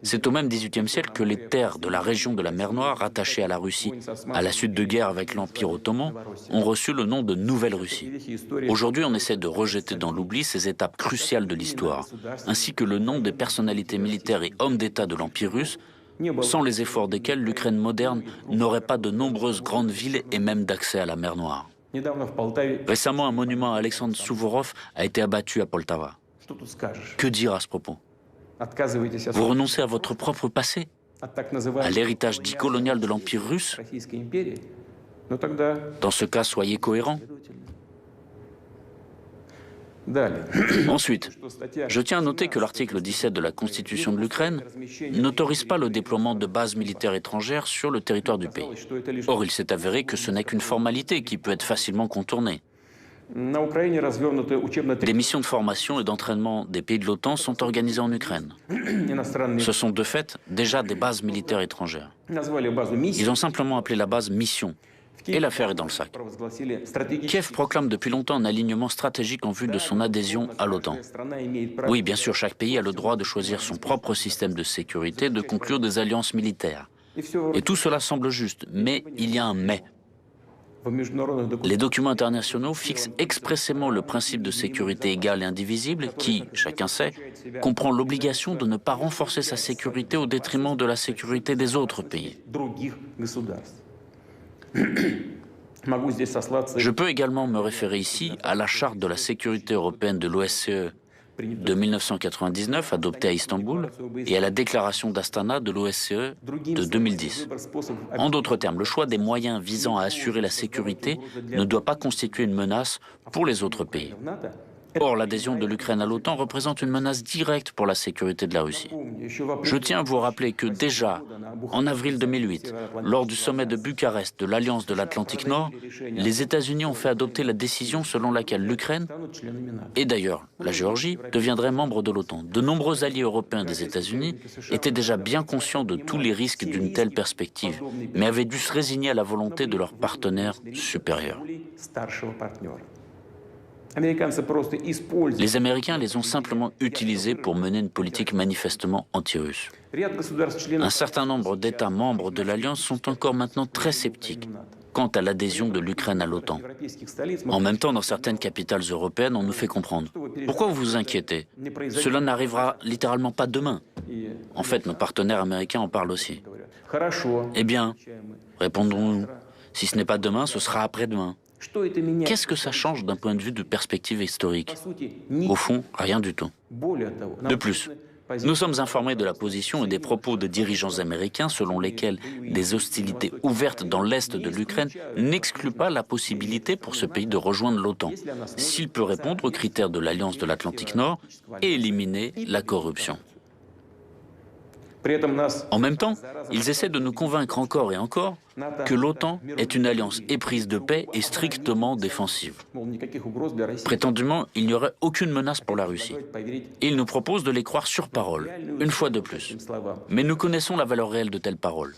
C'est au même XVIIIe siècle que les terres de la région de la mer Noire, rattachées à la Russie à la suite de guerre avec l'Empire ottoman, ont reçu le nom de Nouvelle-Russie. Aujourd'hui, on essaie de rejeter dans l'oubli ces étapes cruciales de l'histoire, ainsi que le nom des personnalités militaires et hommes d'État de l'Empire russe, sans les efforts desquels l'Ukraine moderne n'aurait pas de nombreuses grandes villes et même d'accès à la mer Noire. Récemment, un monument à Alexandre Souvorov a été abattu à Poltava. Que dire à ce propos? Vous renoncez à votre propre passé, à l'héritage dit colonial de l'Empire russe? Dans ce cas, soyez cohérents. Ensuite, je tiens à noter que l'article 17 de la Constitution de l'Ukraine n'autorise pas le déploiement de bases militaires étrangères sur le territoire du pays. Or, il s'est avéré que ce n'est qu'une formalité qui peut être facilement contournée. Des missions de formation et d'entraînement des pays de l'OTAN sont organisées en Ukraine. Ce sont de fait déjà des bases militaires étrangères. Ils ont simplement appelé la base mission. Et l'affaire est dans le sac. Kiev proclame depuis longtemps un alignement stratégique en vue de son adhésion à l'OTAN. Oui, bien sûr, chaque pays a le droit de choisir son propre système de sécurité, de conclure des alliances militaires. Et tout cela semble juste, mais il y a un mais. Les documents internationaux fixent expressément le principe de sécurité égale et indivisible qui, chacun sait, comprend l'obligation de ne pas renforcer sa sécurité au détriment de la sécurité des autres pays. Je peux également me référer ici à la Charte de la sécurité européenne de l'OSCE de 1999, adoptée à Istanbul, et à la déclaration d'Astana de l'OSCE de 2010. En d'autres termes, le choix des moyens visant à assurer la sécurité ne doit pas constituer une menace pour les autres pays. Or, l'adhésion de l'Ukraine à l'OTAN représente une menace directe pour la sécurité de la Russie. Je tiens à vous rappeler que déjà, en avril 2008, lors du sommet de Bucarest de l'Alliance de l'Atlantique Nord, les États-Unis ont fait adopter la décision selon laquelle l'Ukraine, et d'ailleurs la Géorgie, deviendraient membres de l'OTAN. De nombreux alliés européens des États-Unis étaient déjà bien conscients de tous les risques d'une telle perspective, mais avaient dû se résigner à la volonté de leurs partenaires supérieurs. Les Américains les ont simplement utilisés pour mener une politique manifestement anti-russe. Un certain nombre d'États membres de l'Alliance sont encore maintenant très sceptiques. quant à l'adhésion de l'Ukraine à l'OTAN. En même temps, dans certaines capitales européennes, on nous fait comprendre. Pourquoi vous vous inquiétez? Cela n'arrivera littéralement pas demain. En fait, nos partenaires américains en parlent aussi. Eh bien, répondons-nous, si ce n'est pas demain, ce sera après-demain. Qu'est-ce que ça change d'un point de vue de perspective historique? Au fond, rien du tout. De plus, nous sommes informés de la position et des propos de dirigeants américains selon lesquels des hostilités ouvertes dans l'est de l'Ukraine n'excluent pas la possibilité pour ce pays de rejoindre l'OTAN, s'il peut répondre aux critères de l'Alliance de l'Atlantique Nord et éliminer la corruption. En même temps, ils essaient de nous convaincre encore et encore que l'OTAN est une alliance éprise de paix et strictement défensive. Prétendument, il n'y aurait aucune menace pour la Russie. Et ils nous proposent de les croire sur parole, une fois de plus. Mais nous connaissons la valeur réelle de telles paroles.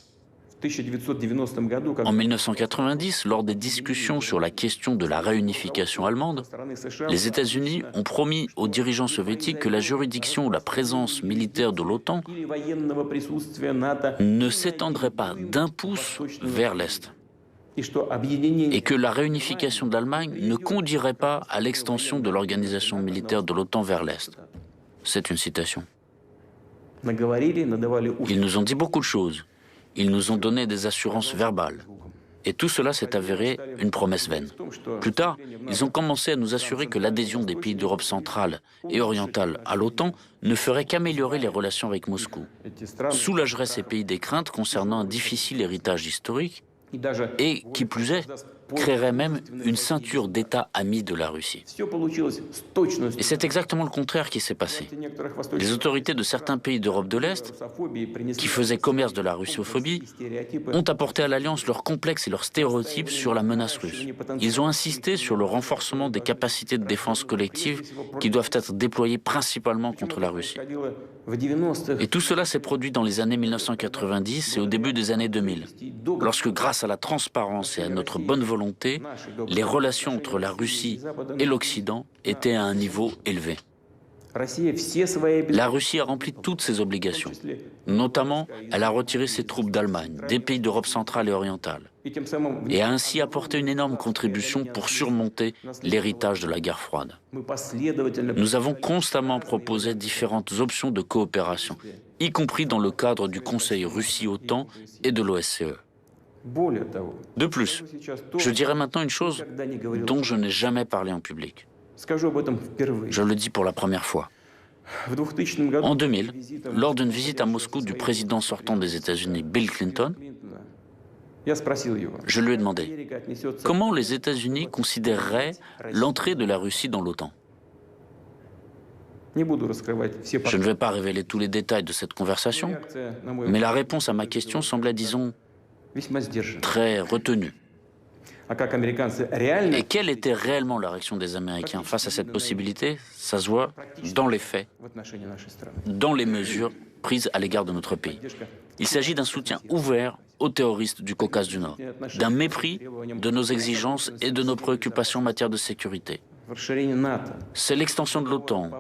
En 1990, lors des discussions sur la question de la réunification allemande, les États-Unis ont promis aux dirigeants soviétiques que la juridiction ou la présence militaire de l'OTAN ne s'étendrait pas d'un pouce vers l'Est et que la réunification de l'Allemagne ne conduirait pas à l'extension de l'organisation militaire de l'OTAN vers l'Est. C'est une citation. Ils nous ont dit beaucoup de choses. Ils nous ont donné des assurances verbales. Et tout cela s'est avéré une promesse vaine. Plus tard, ils ont commencé à nous assurer que l'adhésion des pays d'Europe centrale et orientale à l'OTAN ne ferait qu'améliorer les relations avec Moscou, soulagerait ces pays des craintes concernant un difficile héritage historique et, qui plus est, créerait même une ceinture d'États amis de la Russie. Et c'est exactement le contraire qui s'est passé. Les autorités de certains pays d'Europe de l'Est, qui faisaient commerce de la russophobie, ont apporté à l'Alliance leurs complexes et leurs stéréotypes sur la menace russe. Ils ont insisté sur le renforcement des capacités de défense collective qui doivent être déployées principalement contre la Russie. Et tout cela s'est produit dans les années 1990 et au début des années 2000, lorsque, grâce à la transparence et à notre bonne volonté, les relations entre la Russie et l'Occident étaient à un niveau élevé. La Russie a rempli toutes ses obligations. Notamment, elle a retiré ses troupes d'Allemagne, des pays d'Europe centrale et orientale, et a ainsi apporté une énorme contribution pour surmonter l'héritage de la guerre froide. Nous avons constamment proposé différentes options de coopération, y compris dans le cadre du Conseil Russie-OTAN et de l'OSCE. De plus, je dirais maintenant une chose dont je n'ai jamais parlé en public. Je le dis pour la première fois. En 2000, lors d'une visite à Moscou du président sortant des États-Unis, Bill Clinton, je lui ai demandé comment les États-Unis considéreraient l'entrée de la Russie dans l'OTAN. Je ne vais pas révéler tous les détails de cette conversation, mais la réponse à ma question semblait, disons, très retenue. Et quelle était réellement la réaction des Américains face à cette possibilité? Ça se voit dans les faits, dans les mesures prises à l'égard de notre pays. Il s'agit d'un soutien ouvert aux terroristes du Caucase du Nord, d'un mépris de nos exigences et de nos préoccupations en matière de sécurité. C'est l'extension de l'OTAN,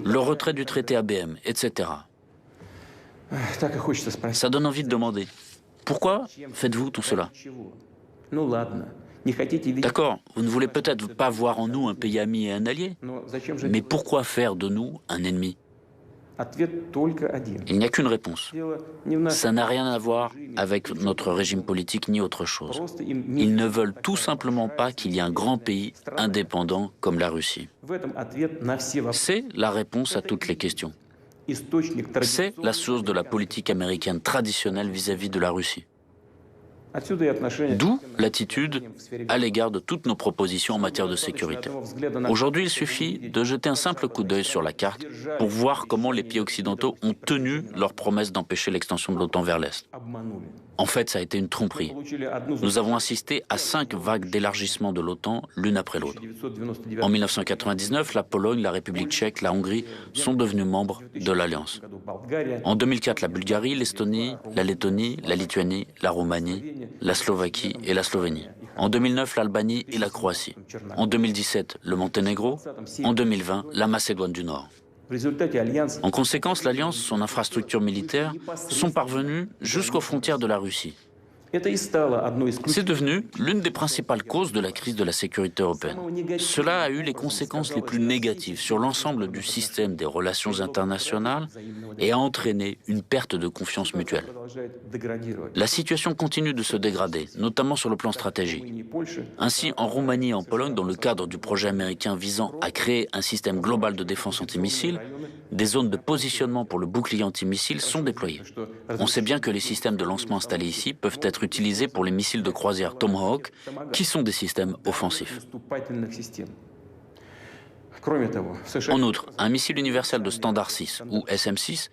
le retrait du traité ABM, etc. Ça donne envie de demander, pourquoi faites-vous tout cela? D'accord, vous ne voulez peut-être pas voir en nous un pays ami et un allié, mais pourquoi faire de nous un ennemi? Il n'y a qu'une réponse. Ça n'a rien à voir avec notre régime politique ni autre chose. Ils ne veulent tout simplement pas qu'il y ait un grand pays indépendant comme la Russie. C'est la réponse à toutes les questions. C'est la source de la politique américaine traditionnelle vis-à-vis de la Russie. D'où l'attitude à l'égard de toutes nos propositions en matière de sécurité. Aujourd'hui, il suffit de jeter un simple coup d'œil sur la carte pour voir comment les pays occidentaux ont tenu leur promesse d'empêcher l'extension de l'OTAN vers l'Est. En fait, ça a été une tromperie. Nous avons assisté à 5 vagues d'élargissement de l'OTAN, l'une après l'autre. En 1999, la Pologne, la République tchèque, la Hongrie sont devenus membres de l'Alliance. En 2004, la Bulgarie, l'Estonie, la Lettonie, la Lituanie, la Roumanie, la Slovaquie et la Slovénie. En 2009, l'Albanie et la Croatie. En 2017, le Monténégro. En 2020, la Macédoine du Nord. En conséquence, l'Alliance, son infrastructure militaire, sont parvenues jusqu'aux frontières de la Russie. C'est devenu l'une des principales causes de la crise de la sécurité européenne. Cela a eu les conséquences les plus négatives sur l'ensemble du système des relations internationales et a entraîné une perte de confiance mutuelle. La situation continue de se dégrader, notamment sur le plan stratégique. Ainsi, en Roumanie et en Pologne, dans le cadre du projet américain visant à créer un système global de défense antimissile, des zones de positionnement pour le bouclier antimissile sont déployées. On sait bien que les systèmes de lancement installés ici peuvent être utilisés pour les missiles de croisière Tomahawk, qui sont des systèmes offensifs. En outre, un missile universel de standard 6, ou SM-6,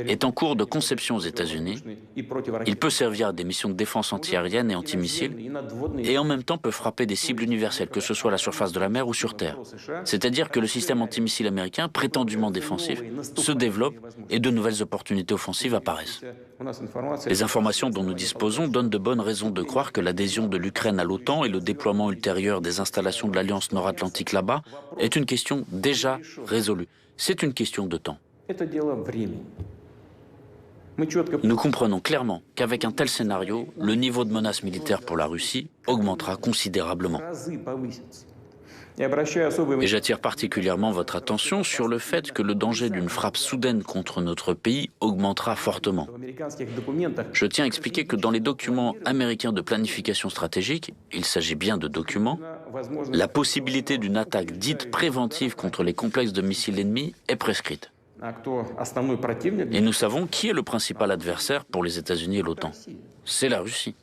est en cours de conception aux États-Unis. Il peut servir à des missions de défense antiaérienne et antimissiles, et en même temps peut frapper des cibles universelles, que ce soit à la surface de la mer ou sur terre. C'est-à-dire que le système antimissile américain, prétendument défensif, se développe et de nouvelles opportunités offensives apparaissent. Les informations dont nous disposons donnent de bonnes raisons de croire que l'adhésion de l'Ukraine à l'OTAN et le déploiement ultérieur des installations de l'Alliance nord-atlantique là-bas est une question déjà résolue. C'est une question de temps. Nous comprenons clairement qu'avec un tel scénario, le niveau de menace militaire pour la Russie augmentera considérablement. Et j'attire particulièrement votre attention sur le fait que le danger d'une frappe soudaine contre notre pays augmentera fortement. Je tiens à expliquer que dans les documents américains de planification stratégique, il s'agit bien de documents, la possibilité d'une attaque dite préventive contre les complexes de missiles ennemis est prescrite. Et nous savons qui est le principal adversaire pour les États-Unis et l'OTAN. C'est la Russie.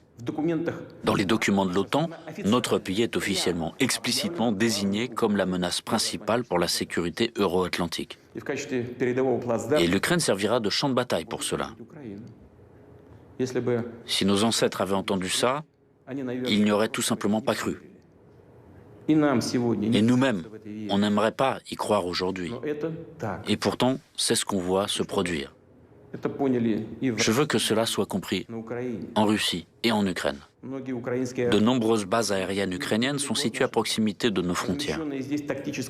Dans les documents de l'OTAN, notre pays est officiellement, explicitement désigné comme la menace principale pour la sécurité euro-atlantique. Et l'Ukraine servira de champ de bataille pour cela. Si nos ancêtres avaient entendu ça, ils n'y auraient tout simplement pas cru. Et nous-mêmes, on n'aimerait pas y croire aujourd'hui. Et pourtant, c'est ce qu'on voit se produire. Je veux que cela soit compris en Russie et en Ukraine. De nombreuses bases aériennes ukrainiennes sont situées à proximité de nos frontières.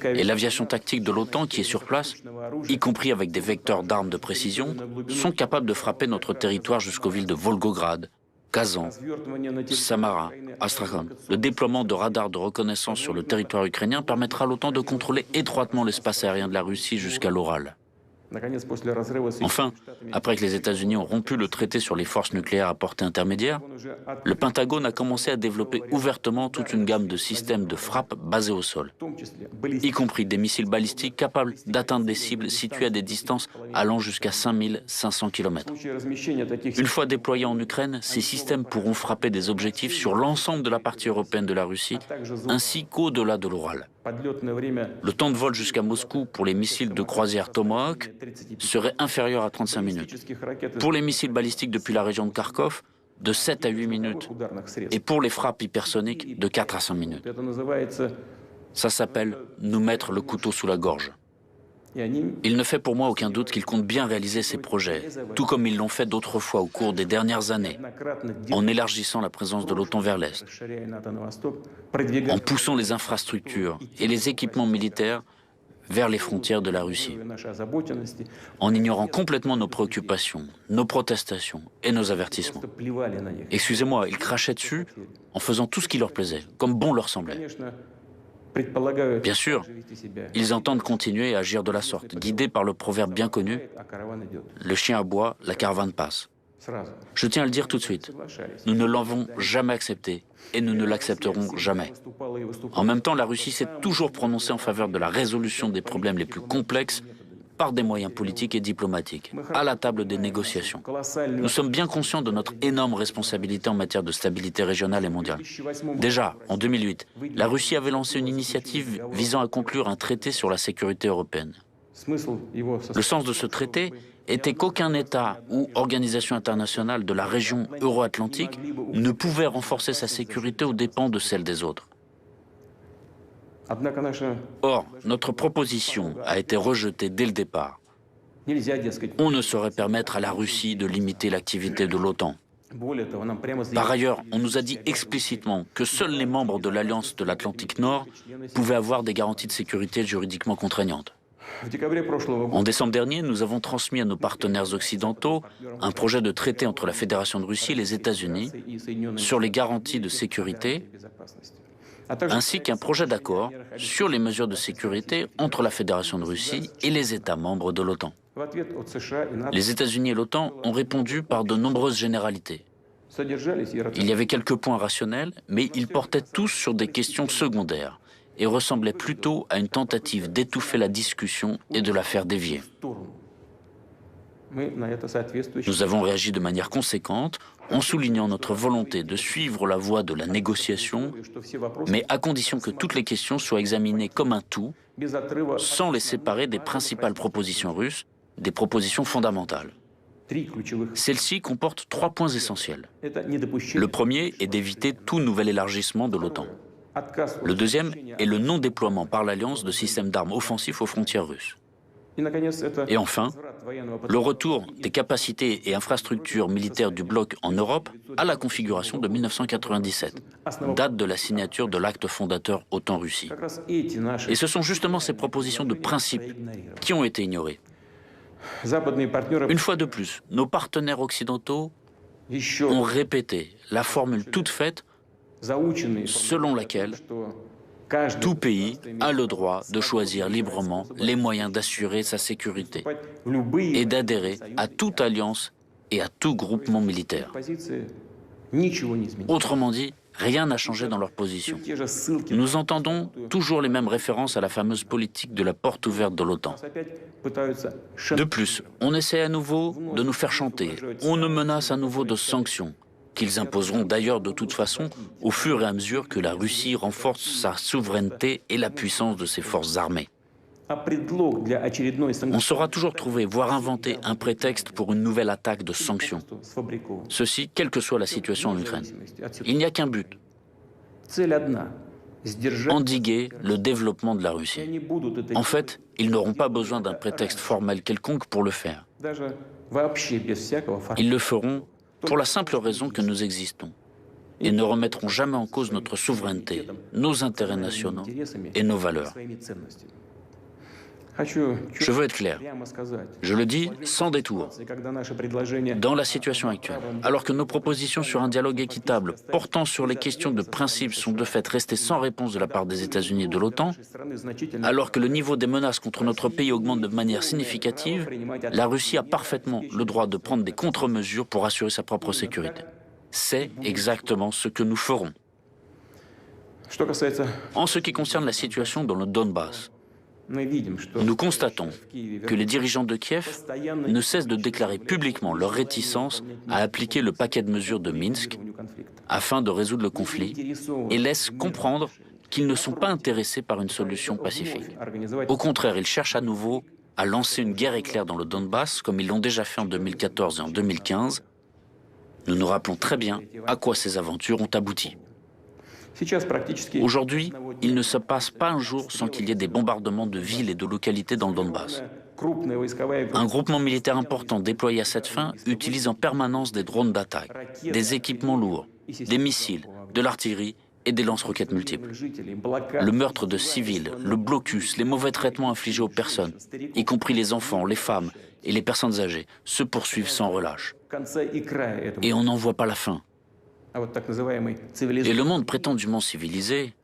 Et l'aviation tactique de l'OTAN qui est sur place, y compris avec des vecteurs d'armes de précision, sont capables de frapper notre territoire jusqu'aux villes de Volgograd, Kazan, Samara, Astrakhan. Le déploiement de radars de reconnaissance sur le territoire ukrainien permettra à l'OTAN de contrôler étroitement l'espace aérien de la Russie jusqu'à l'Oral. Enfin, après que les États-Unis ont rompu le traité sur les forces nucléaires à portée intermédiaire, le Pentagone a commencé à développer ouvertement toute une gamme de systèmes de frappe basés au sol, y compris des missiles balistiques capables d'atteindre des cibles situées à des distances allant jusqu'à 5500 km. Une fois déployés en Ukraine, ces systèmes pourront frapper des objectifs sur l'ensemble de la partie européenne de la Russie, ainsi qu'au-delà de l'Oural. Le temps de vol jusqu'à Moscou pour les missiles de croisière Tomahawk serait inférieur à 35 minutes. Pour les missiles balistiques depuis la région de Kharkov, de 7 à 8 minutes. Et pour les frappes hypersoniques, de 4 à 5 minutes. Ça s'appelle nous mettre le couteau sous la gorge. Il ne fait pour moi aucun doute qu'ils comptent bien réaliser ces projets, tout comme ils l'ont fait d'autres fois au cours des dernières années, en élargissant la présence de l'OTAN vers l'Est, en poussant les infrastructures et les équipements militaires vers les frontières de la Russie, en ignorant complètement nos préoccupations, nos protestations et nos avertissements. Excusez-moi, ils crachaient dessus en faisant tout ce qui leur plaisait, comme bon leur semblait. Bien sûr, ils entendent continuer à agir de la sorte, guidés par le proverbe bien connu « Le chien aboie, la caravane passe ». Je tiens à le dire tout de suite, nous ne l'avons jamais accepté et nous ne l'accepterons jamais. En même temps, la Russie s'est toujours prononcée en faveur de la résolution des problèmes les plus complexes par des moyens politiques et diplomatiques, à la table des négociations. Nous sommes bien conscients de notre énorme responsabilité en matière de stabilité régionale et mondiale. Déjà, en 2008, la Russie avait lancé une initiative visant à conclure un traité sur la sécurité européenne. Le sens de ce traité était qu'aucun État ou organisation internationale de la région euro-atlantique ne pouvait renforcer sa sécurité aux dépens de celle des autres. Or, notre proposition a été rejetée dès le départ. On ne saurait permettre à la Russie de limiter l'activité de l'OTAN. Par ailleurs, on nous a dit explicitement que seuls les membres de l'Alliance de l'Atlantique Nord pouvaient avoir des garanties de sécurité juridiquement contraignantes. En décembre dernier, nous avons transmis à nos partenaires occidentaux un projet de traité entre la Fédération de Russie et les États-Unis sur les garanties de sécurité, ainsi qu'un projet d'accord sur les mesures de sécurité entre la Fédération de Russie et les États membres de l'OTAN. Les États-Unis et l'OTAN ont répondu par de nombreuses généralités. Il y avait quelques points rationnels, mais ils portaient tous sur des questions secondaires et ressemblaient plutôt à une tentative d'étouffer la discussion et de la faire dévier. Nous avons réagi de manière conséquente en soulignant notre volonté de suivre la voie de la négociation, mais à condition que toutes les questions soient examinées comme un tout, sans les séparer des principales propositions russes, des propositions fondamentales. Celle-ci comporte 3 points essentiels. Le premier est d'éviter tout nouvel élargissement de l'OTAN. Le deuxième est le non-déploiement par l'Alliance de systèmes d'armes offensifs aux frontières russes. Et enfin, le retour des capacités et infrastructures militaires du bloc en Europe à la configuration de 1997, date de la signature de l'acte fondateur OTAN-Russie. Et ce sont justement ces propositions de principe qui ont été ignorées. Une fois de plus, nos partenaires occidentaux ont répété la formule toute faite selon laquelle tout pays a le droit de choisir librement les moyens d'assurer sa sécurité et d'adhérer à toute alliance et à tout groupement militaire. Autrement dit, rien n'a changé dans leur position. Nous entendons toujours les mêmes références à la fameuse politique de la porte ouverte de l'OTAN. De plus, on essaie à nouveau de nous faire chanter, on nous menace à nouveau de sanctions, qu'ils imposeront d'ailleurs de toute façon au fur et à mesure que la Russie renforce sa souveraineté et la puissance de ses forces armées. On saura toujours trouver, voire inventer un prétexte pour une nouvelle attaque de sanctions. Ceci, quelle que soit la situation en Ukraine. Il n'y a qu'un but: endiguer le développement de la Russie. En fait, ils n'auront pas besoin d'un prétexte formel quelconque pour le faire. Ils le feront pour la simple raison que nous existons et ne remettront jamais en cause notre souveraineté, nos intérêts nationaux et nos valeurs. Je veux être clair, je le dis sans détour. Dans la situation actuelle, alors que nos propositions sur un dialogue équitable portant sur les questions de principe sont de fait restées sans réponse de la part des États-Unis et de l'OTAN, alors que le niveau des menaces contre notre pays augmente de manière significative, la Russie a parfaitement le droit de prendre des contre-mesures pour assurer sa propre sécurité. C'est exactement ce que nous ferons. En ce qui concerne la situation dans le Donbass, nous constatons que les dirigeants de Kiev ne cessent de déclarer publiquement leur réticence à appliquer le paquet de mesures de Minsk afin de résoudre le conflit et laissent comprendre qu'ils ne sont pas intéressés par une solution pacifique. Au contraire, ils cherchent à nouveau à lancer une guerre éclair dans le Donbass comme ils l'ont déjà fait en 2014 et en 2015. Nous nous rappelons très bien à quoi ces aventures ont abouti. Aujourd'hui, il ne se passe pas un jour sans qu'il y ait des bombardements de villes et de localités dans le Donbass. Un groupement militaire important déployé à cette fin utilise en permanence des drones d'attaque, des équipements lourds, des missiles, de l'artillerie et des lance-roquettes multiples. Le meurtre de civils, le blocus, les mauvais traitements infligés aux personnes, y compris les enfants, les femmes et les personnes âgées, se poursuivent sans relâche. Et on n'en voit pas la fin. Et le monde prétendument civilisé,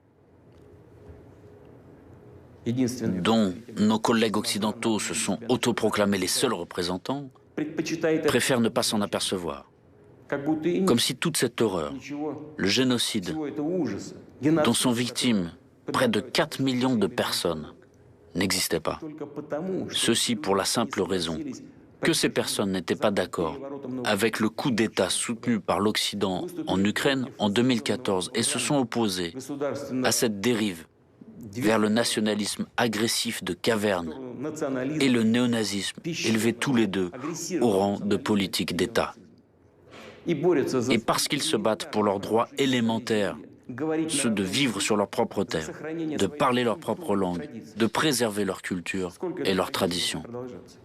dont nos collègues occidentaux se sont autoproclamés les seuls représentants, préfère ne pas s'en apercevoir. Comme si toute cette horreur, le génocide, dont sont victimes près de 4 millions de personnes, n'existait pas. Ceci pour la simple raison que ces personnes n'étaient pas d'accord avec le coup d'État soutenu par l'Occident en Ukraine en 2014 et se sont opposés à cette dérive vers le nationalisme agressif de caverne et le néonazisme élevés tous les deux au rang de politique d'État. Et parce qu'ils se battent pour leurs droits élémentaires ceux de vivre sur leur propre terre, de parler leur propre langue, de préserver leur culture et leurs traditions.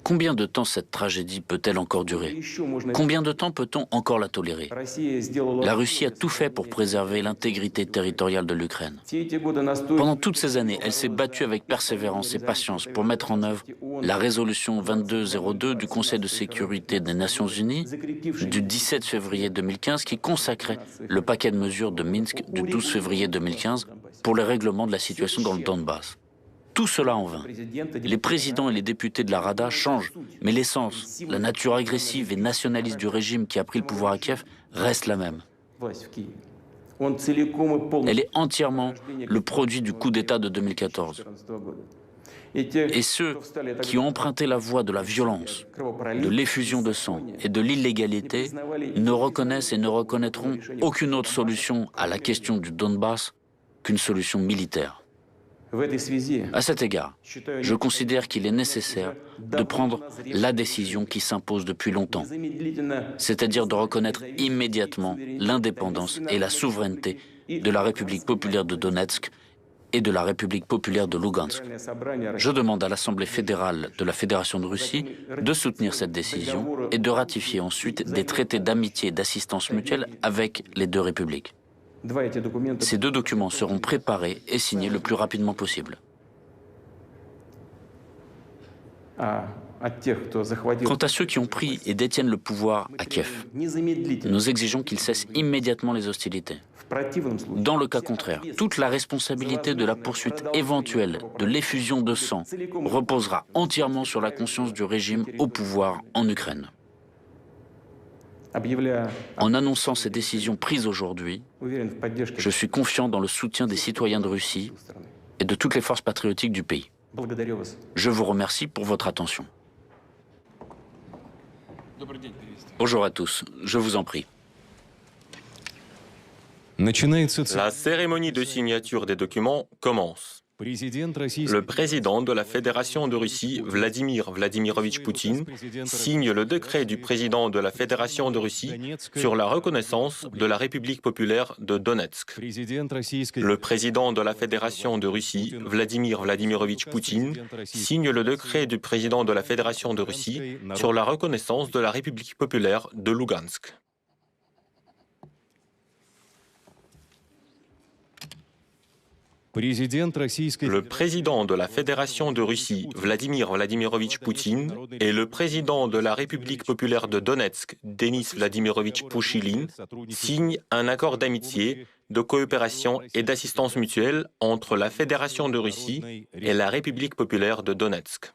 Combien de temps cette tragédie peut-elle encore durer? Combien de temps peut-on encore la tolérer? La Russie a tout fait pour préserver l'intégrité territoriale de l'Ukraine. Pendant toutes ces années, elle s'est battue avec persévérance et patience pour mettre en œuvre la résolution 2202 du Conseil de sécurité des Nations Unies du 17 février 2015 qui consacrait le paquet de mesures de Minsk du 12 février 2015 pour le règlement de la situation dans le Donbass. Tout cela en vain. Les présidents et les députés de la Rada changent, mais l'essence, la nature agressive et nationaliste du régime qui a pris le pouvoir à Kiev reste la même. Elle est entièrement le produit du coup d'État de 2014. Et ceux qui ont emprunté la voie de la violence, de l'effusion de sang et de l'illégalité ne reconnaissent et ne reconnaîtront aucune autre solution à la question du Donbass qu'une solution militaire. À cet égard, je considère qu'il est nécessaire de prendre la décision qui s'impose depuis longtemps, c'est-à-dire de reconnaître immédiatement l'indépendance et la souveraineté de la République populaire de Donetsk et de la République populaire de Lugansk. Je demande à l'Assemblée fédérale de la Fédération de Russie de soutenir cette décision et de ratifier ensuite des traités d'amitié et d'assistance mutuelle avec les deux républiques. Ces deux documents seront préparés et signés le plus rapidement possible. Quant à ceux qui ont pris et détiennent le pouvoir à Kiev, nous exigeons qu'ils cessent immédiatement les hostilités. Dans le cas contraire, toute la responsabilité de la poursuite éventuelle de l'effusion de sang reposera entièrement sur la conscience du régime au pouvoir en Ukraine. En annonçant ces décisions prises aujourd'hui, je suis confiant dans le soutien des citoyens de Russie et de toutes les forces patriotiques du pays. Je vous remercie pour votre attention. Bonjour à tous, je vous en prie. La cérémonie de signature des documents commence. Le président de la Fédération de Russie, Vladimir Vladimirovitch Poutine, signe le décret du président de la Fédération de Russie sur la reconnaissance de la République populaire de Donetsk. Le président de la Fédération de Russie, Vladimir Vladimirovitch Poutine, signe le décret du président de la Fédération de Russie sur la reconnaissance de la République populaire de Lugansk. Le président de la Fédération de Russie, Vladimir Vladimirovitch Poutine, et le président de la République populaire de Donetsk, Denis Vladimirovitch Pouchilin, signent un accord d'amitié, de coopération et d'assistance mutuelle entre la Fédération de Russie et la République populaire de Donetsk.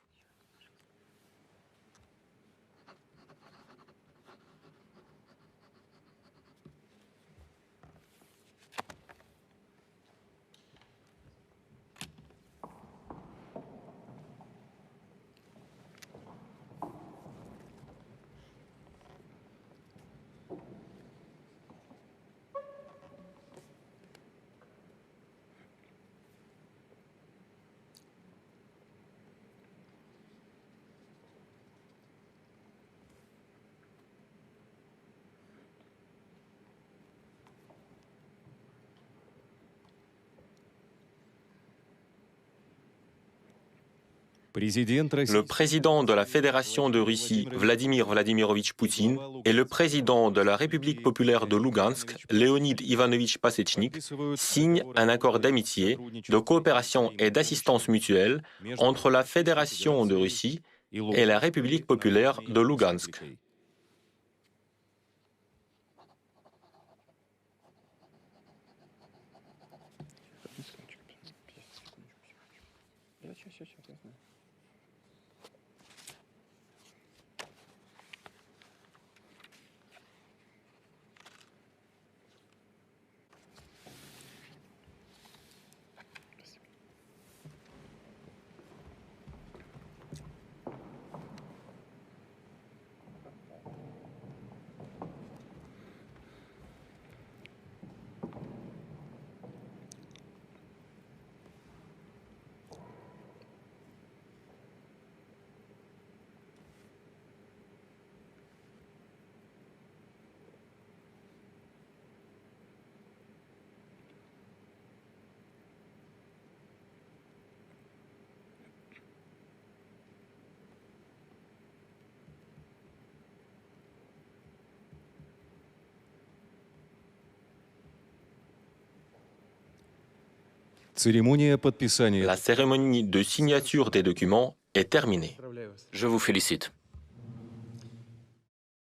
Le président de la Fédération de Russie, Vladimir Vladimirovitch Poutine, et le président de la République populaire de Lugansk, Leonid Ivanovich Pasechnik, signent un accord d'amitié, de coopération et d'assistance mutuelle entre la Fédération de Russie et la République populaire de Lugansk. La cérémonie de signature des documents est terminée. Je vous félicite.